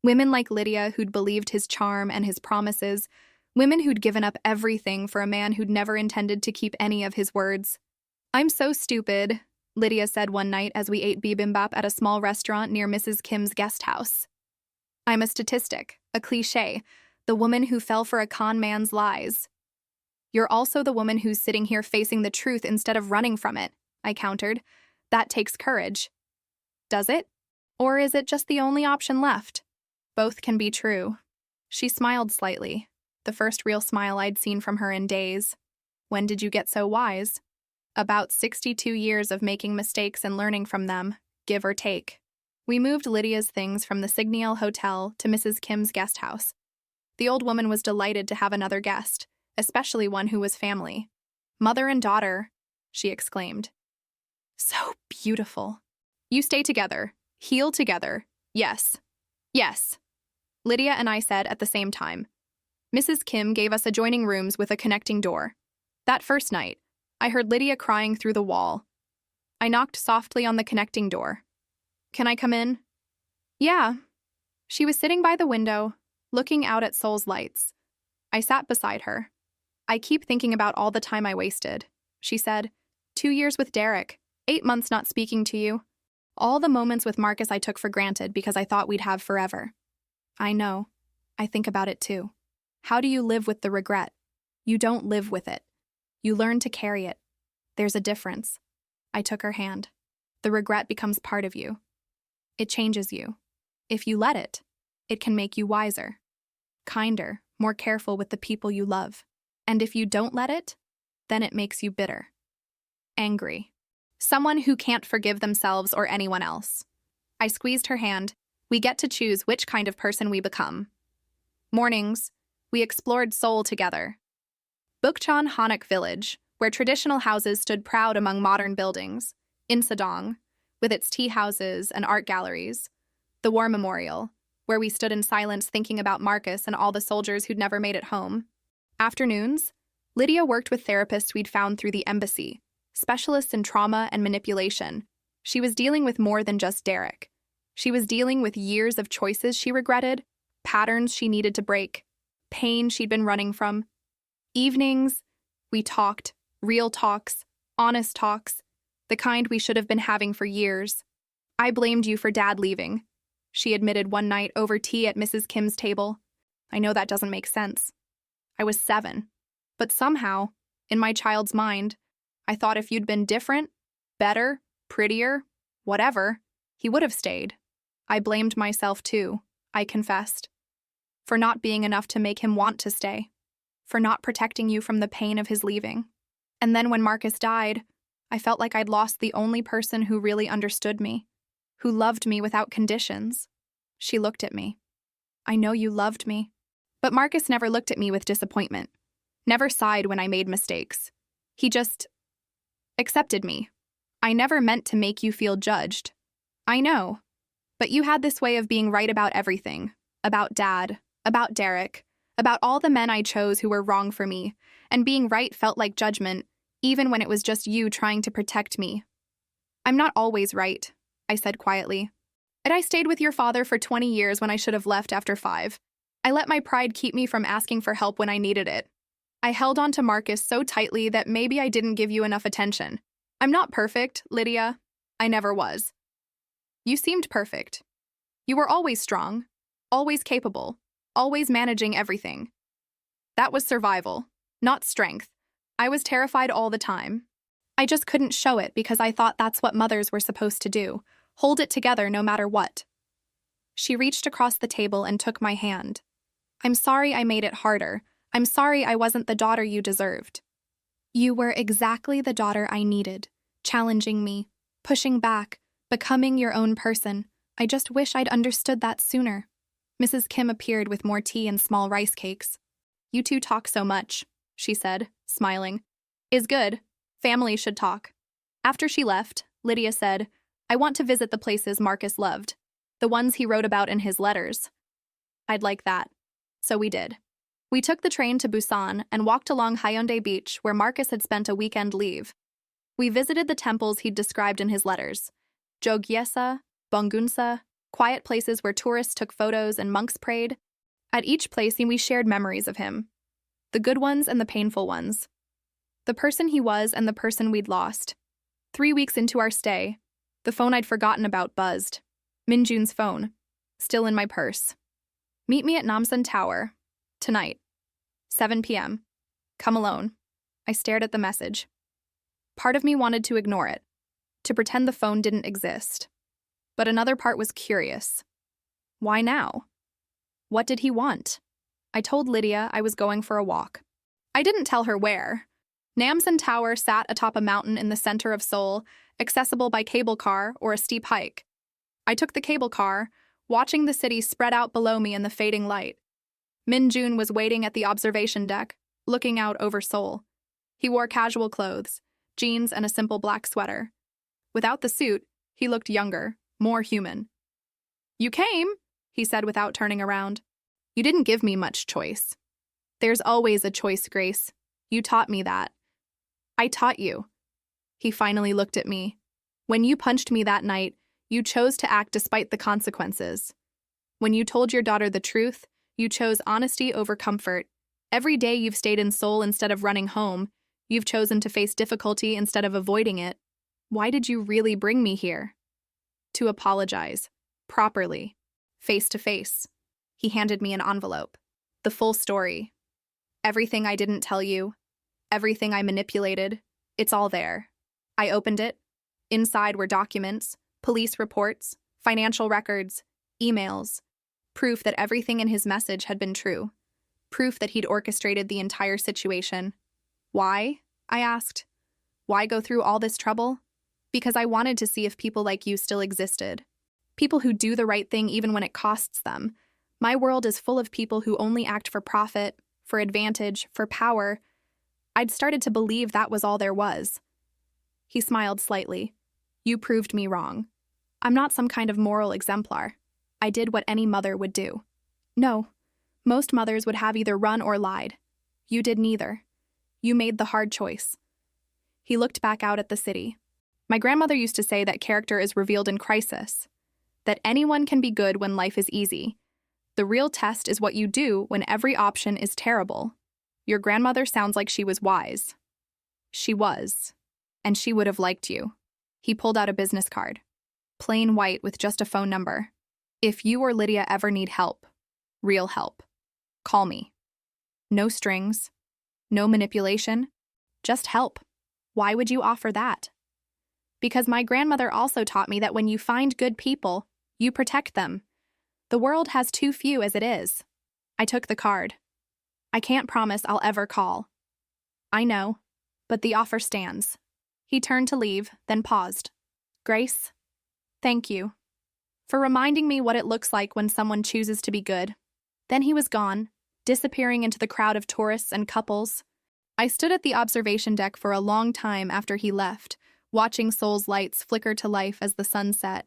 Women like Lydia who'd believed his charm and his promises, women who'd given up everything for a man who'd never intended to keep any of his words. "I'm so stupid," Lydia said one night as we ate bibimbap at a small restaurant near Mrs. Kim's guest house. "I'm a statistic, a cliché, the woman who fell for a con man's lies." "You're also the woman who's sitting here facing the truth instead of running from it," I countered. "That takes courage." "Does it? Or is it just the only option left?" "Both can be true." She smiled slightly, the first real smile I'd seen from her in days. "When did you get so wise?" "About 62 years of making mistakes and learning from them, give or take." We moved Lydia's things from the Signiel Hotel to Mrs. Kim's guest house. The old woman was delighted to have another guest, especially one who was family. "Mother and daughter," she exclaimed. "So beautiful." "You stay together. Heal together. Yes. Yes," Lydia and I said at the same time. Mrs. Kim gave us adjoining rooms with a connecting door. That first night, I heard Lydia crying through the wall. I knocked softly on the connecting door. "Can I come in?" "Yeah." She was sitting by the window, looking out at Seoul's lights. I sat beside her. "I keep thinking about all the time I wasted," she said. 2 years with Derek, 8 months not speaking to you. All the moments with Marcus I took for granted because I thought we'd have forever." "I know. I think about it too. How do you live with the regret? You don't live with it. You learn to carry it. There's a difference." I took her hand. "The regret becomes part of you. It changes you. If you let it, it can make you wiser, kinder, more careful with the people you love. And if you don't let it, then it makes you bitter, angry. Someone who can't forgive themselves or anyone else." I squeezed her hand. "We get to choose which kind of person we become." Mornings, we explored Seoul together. Bukchon Hanok Village, where traditional houses stood proud among modern buildings. Insadong, with its tea houses and art galleries. The War Memorial, where we stood in silence thinking about Marcus and all the soldiers who'd never made it home. Afternoons, Lydia worked with therapists we'd found through the embassy, specialists in trauma and manipulation. She was dealing with more than just Derek. She was dealing with years of choices she regretted, patterns she needed to break, pain she'd been running from. Evenings, we talked, real talks, honest talks, the kind we should have been having for years. "I blamed you for Dad leaving," she admitted one night over tea at Mrs. Kim's table. "I know that doesn't make sense. I was 7. But somehow, in my child's mind, I thought if you'd been different, better, prettier, whatever, he would have stayed." I blamed myself too, I confessed, for not being enough to make him want to stay, for not protecting you from the pain of his leaving. And then when Marcus died, I felt like I'd lost the only person who really understood me, who loved me without conditions. She looked at me. "I know you loved me." But Marcus never looked at me with disappointment, never sighed when I made mistakes. He just accepted me. "I never meant to make you feel judged. I know. But you had this way of being right about everything, about Dad, about Derek, about all the men I chose who were wrong for me, and being right felt like judgment, even when it was just you trying to protect me." "I'm not always right," I said quietly. "And I stayed with your father for 20 years when I should have left after 5. I let my pride keep me from asking for help when I needed it. I held on to Marcus so tightly that maybe I didn't give you enough attention. I'm not perfect, Lydia. I never was. You seemed perfect. You were always strong, always capable, always managing everything. That was survival, not strength. I was terrified all the time. I just couldn't show it because I thought that's what mothers were supposed to do, hold it together no matter what." She reached across the table and took my hand. "I'm sorry I made it harder. I'm sorry I wasn't the daughter you deserved. You were exactly the daughter I needed, challenging me, pushing back, becoming your own person. I just wish I'd understood that sooner." Mrs. Kim appeared with more tea and small rice cakes. "You two talk so much," she said, smiling. "Is good. Family should talk." After she left, Lydia said, "I want to visit the places Marcus loved, the ones he wrote about in his letters." I'd like that. So we did. We took the train to Busan and walked along Hyundai Beach where Marcus had spent a weekend leave. We visited the temples he'd described in his letters. Jogyeongsa, Bonggunsa, quiet places where tourists took photos and monks prayed. At each place, we shared memories of him. The good ones and the painful ones. The person he was and the person we'd lost. 3 weeks into our stay, the phone I'd forgotten about buzzed. Minjun's phone. Still in my purse. Meet me at Namsan Tower. Tonight. 7 p.m. Come alone. I stared at the message. Part of me wanted to ignore it, to pretend the phone didn't exist. But another part was curious. Why now? What did he want? I told Lydia I was going for a walk. I didn't tell her where. Namsan Tower sat atop a mountain in the center of Seoul, accessible by cable car or a steep hike. I took the cable car, watching the city spread out below me in the fading light. Min-jun was waiting at the observation deck, looking out over Seoul. He wore casual clothes, jeans and a simple black sweater. Without the suit, he looked younger, more human. "You came," he said without turning around. "You didn't give me much choice." "There's always a choice, Grace. You taught me that." "I taught you." He finally looked at me. "When you punched me that night, you chose to act despite the consequences. When you told your daughter the truth, you chose honesty over comfort. Every day you've stayed in Seoul instead of running home. You've chosen to face difficulty instead of avoiding it. Why did you really bring me here?" "To apologize. Properly. Face to face." He handed me an envelope. The full story. Everything I didn't tell you. Everything I manipulated. It's all there. I opened it. Inside were documents, police reports, financial records, emails. Proof that everything in his message had been true. Proof that he'd orchestrated the entire situation. Why? I asked. Why go through all this trouble? Because I wanted to see if people like you still existed. People who do the right thing even when it costs them. My world is full of people who only act for profit, for advantage, for power. I'd started to believe that was all there was. He smiled slightly. "You proved me wrong. I'm not some kind of moral exemplar. I did what any mother would do." "No. Most mothers would have either run or lied. You did neither. You made the hard choice." He looked back out at the city. "My grandmother used to say that character is revealed in crisis, that anyone can be good when life is easy. The real test is what you do when every option is terrible. Your grandmother sounds like she was wise." She was. And she would have liked you. He pulled out a business card. Plain white with just a phone number. "If you or Lydia ever need help, real help, call me. No strings, no manipulation, just help." Why would you offer that? Because my grandmother also taught me that when you find good people, you protect them. The world has too few as it is. I took the card. "I can't promise I'll ever call." "I know, but the offer stands." He turned to leave, then paused. "Grace, thank you for reminding me what it looks like when someone chooses to be good." Then he was gone, disappearing into the crowd of tourists and couples. I stood at the observation deck for a long time after he left, watching Seoul's lights flicker to life as the sun set.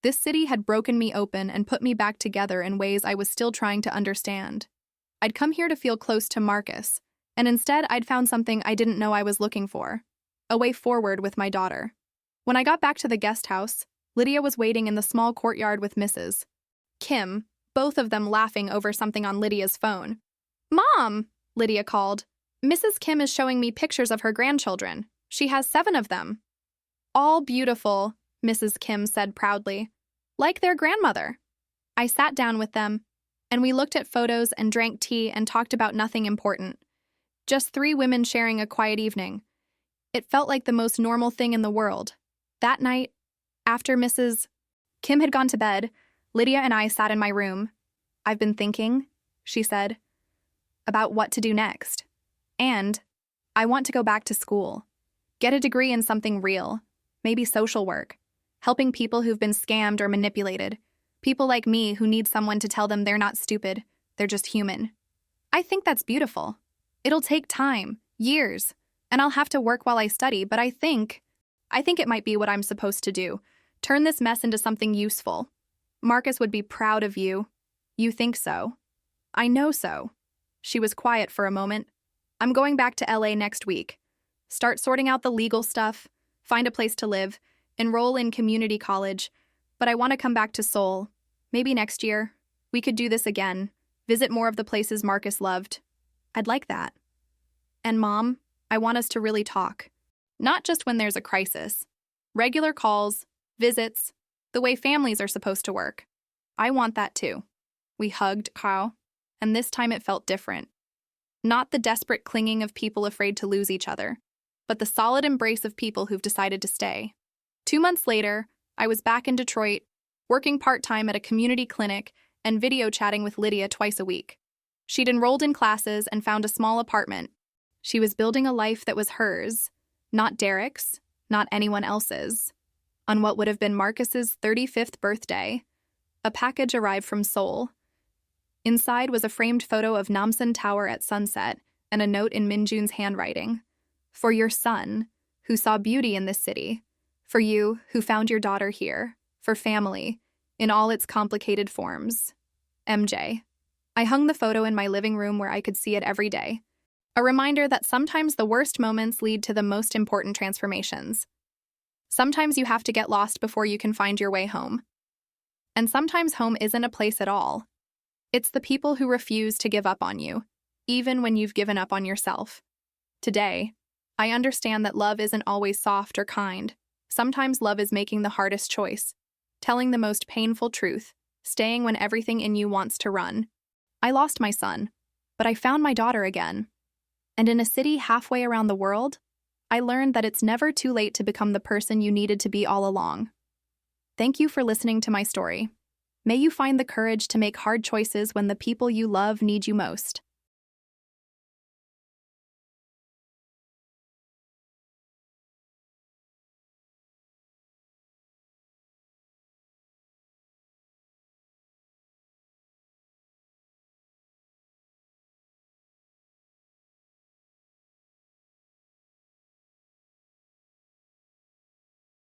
This city had broken me open and put me back together in ways I was still trying to understand. I'd come here to feel close to Marcus, and instead I'd found something I didn't know I was looking for. A way forward with my daughter. When I got back to the guest house, Lydia was waiting in the small courtyard with Mrs. Kim, both of them laughing over something on Lydia's phone. "Mom!" Lydia called. "Mrs. Kim is showing me pictures of her grandchildren. She has 7 of them." "All beautiful," Mrs. Kim said proudly. "Like their grandmother." I sat down with them, and we looked at photos and drank tea and talked about nothing important. Just 3 women sharing a quiet evening. It felt like the most normal thing in the world. That night, after Mrs. Kim had gone to bed, Lydia and I sat in my room. "I've been thinking," she said, "about what to do next. And I want to go back to school. Get a degree in something real, maybe social work, helping people who've been scammed or manipulated, people like me who need someone to tell them they're not stupid, they're just human. I think that's beautiful. It'll take time, years, and I'll have to work while I study, but I think it might be what I'm supposed to do. Turn this mess into something useful. Marcus would be proud of you." "You think so?" "I know so." She was quiet for a moment. I'm going back to LA next week. Start sorting out the legal stuff, find a place to live, enroll in community college. But I want to come back to Seoul. Maybe next year. We could do this again. Visit more of the places Marcus loved. I'd like that. And Mom, I want us to really talk. Not just when there's a crisis. Regular calls, visits, the way families are supposed to work. I want that too. We hugged, Kao, and this time it felt different. Not the desperate clinging of people afraid to lose each other, but the solid embrace of people who've decided to stay. 2 months later, I was back in Detroit, working part-time at a community clinic and video chatting with Lydia twice a week. She'd enrolled in classes and found a small apartment. She was building a life that was hers, not Derek's, not anyone else's. On what would have been Marcus's 35th birthday, a package arrived from Seoul. Inside was a framed photo of Namsan Tower at sunset and a note in Minjun's handwriting. For your son, who saw beauty in this city. For you, who found your daughter here. For family, in all its complicated forms. MJ. I hung the photo in my living room where I could see it every day. A reminder that sometimes the worst moments lead to the most important transformations. Sometimes you have to get lost before you can find your way home. And sometimes home isn't a place at all. It's the people who refuse to give up on you, even when you've given up on yourself. Today, I understand that love isn't always soft or kind. Sometimes love is making the hardest choice, telling the most painful truth, staying when everything in you wants to run. I lost my son, but I found my daughter again. And in a city halfway around the world, I learned that it's never too late to become the person you needed to be all along. Thank you for listening to my story. May you find the courage to make hard choices when the people you love need you most.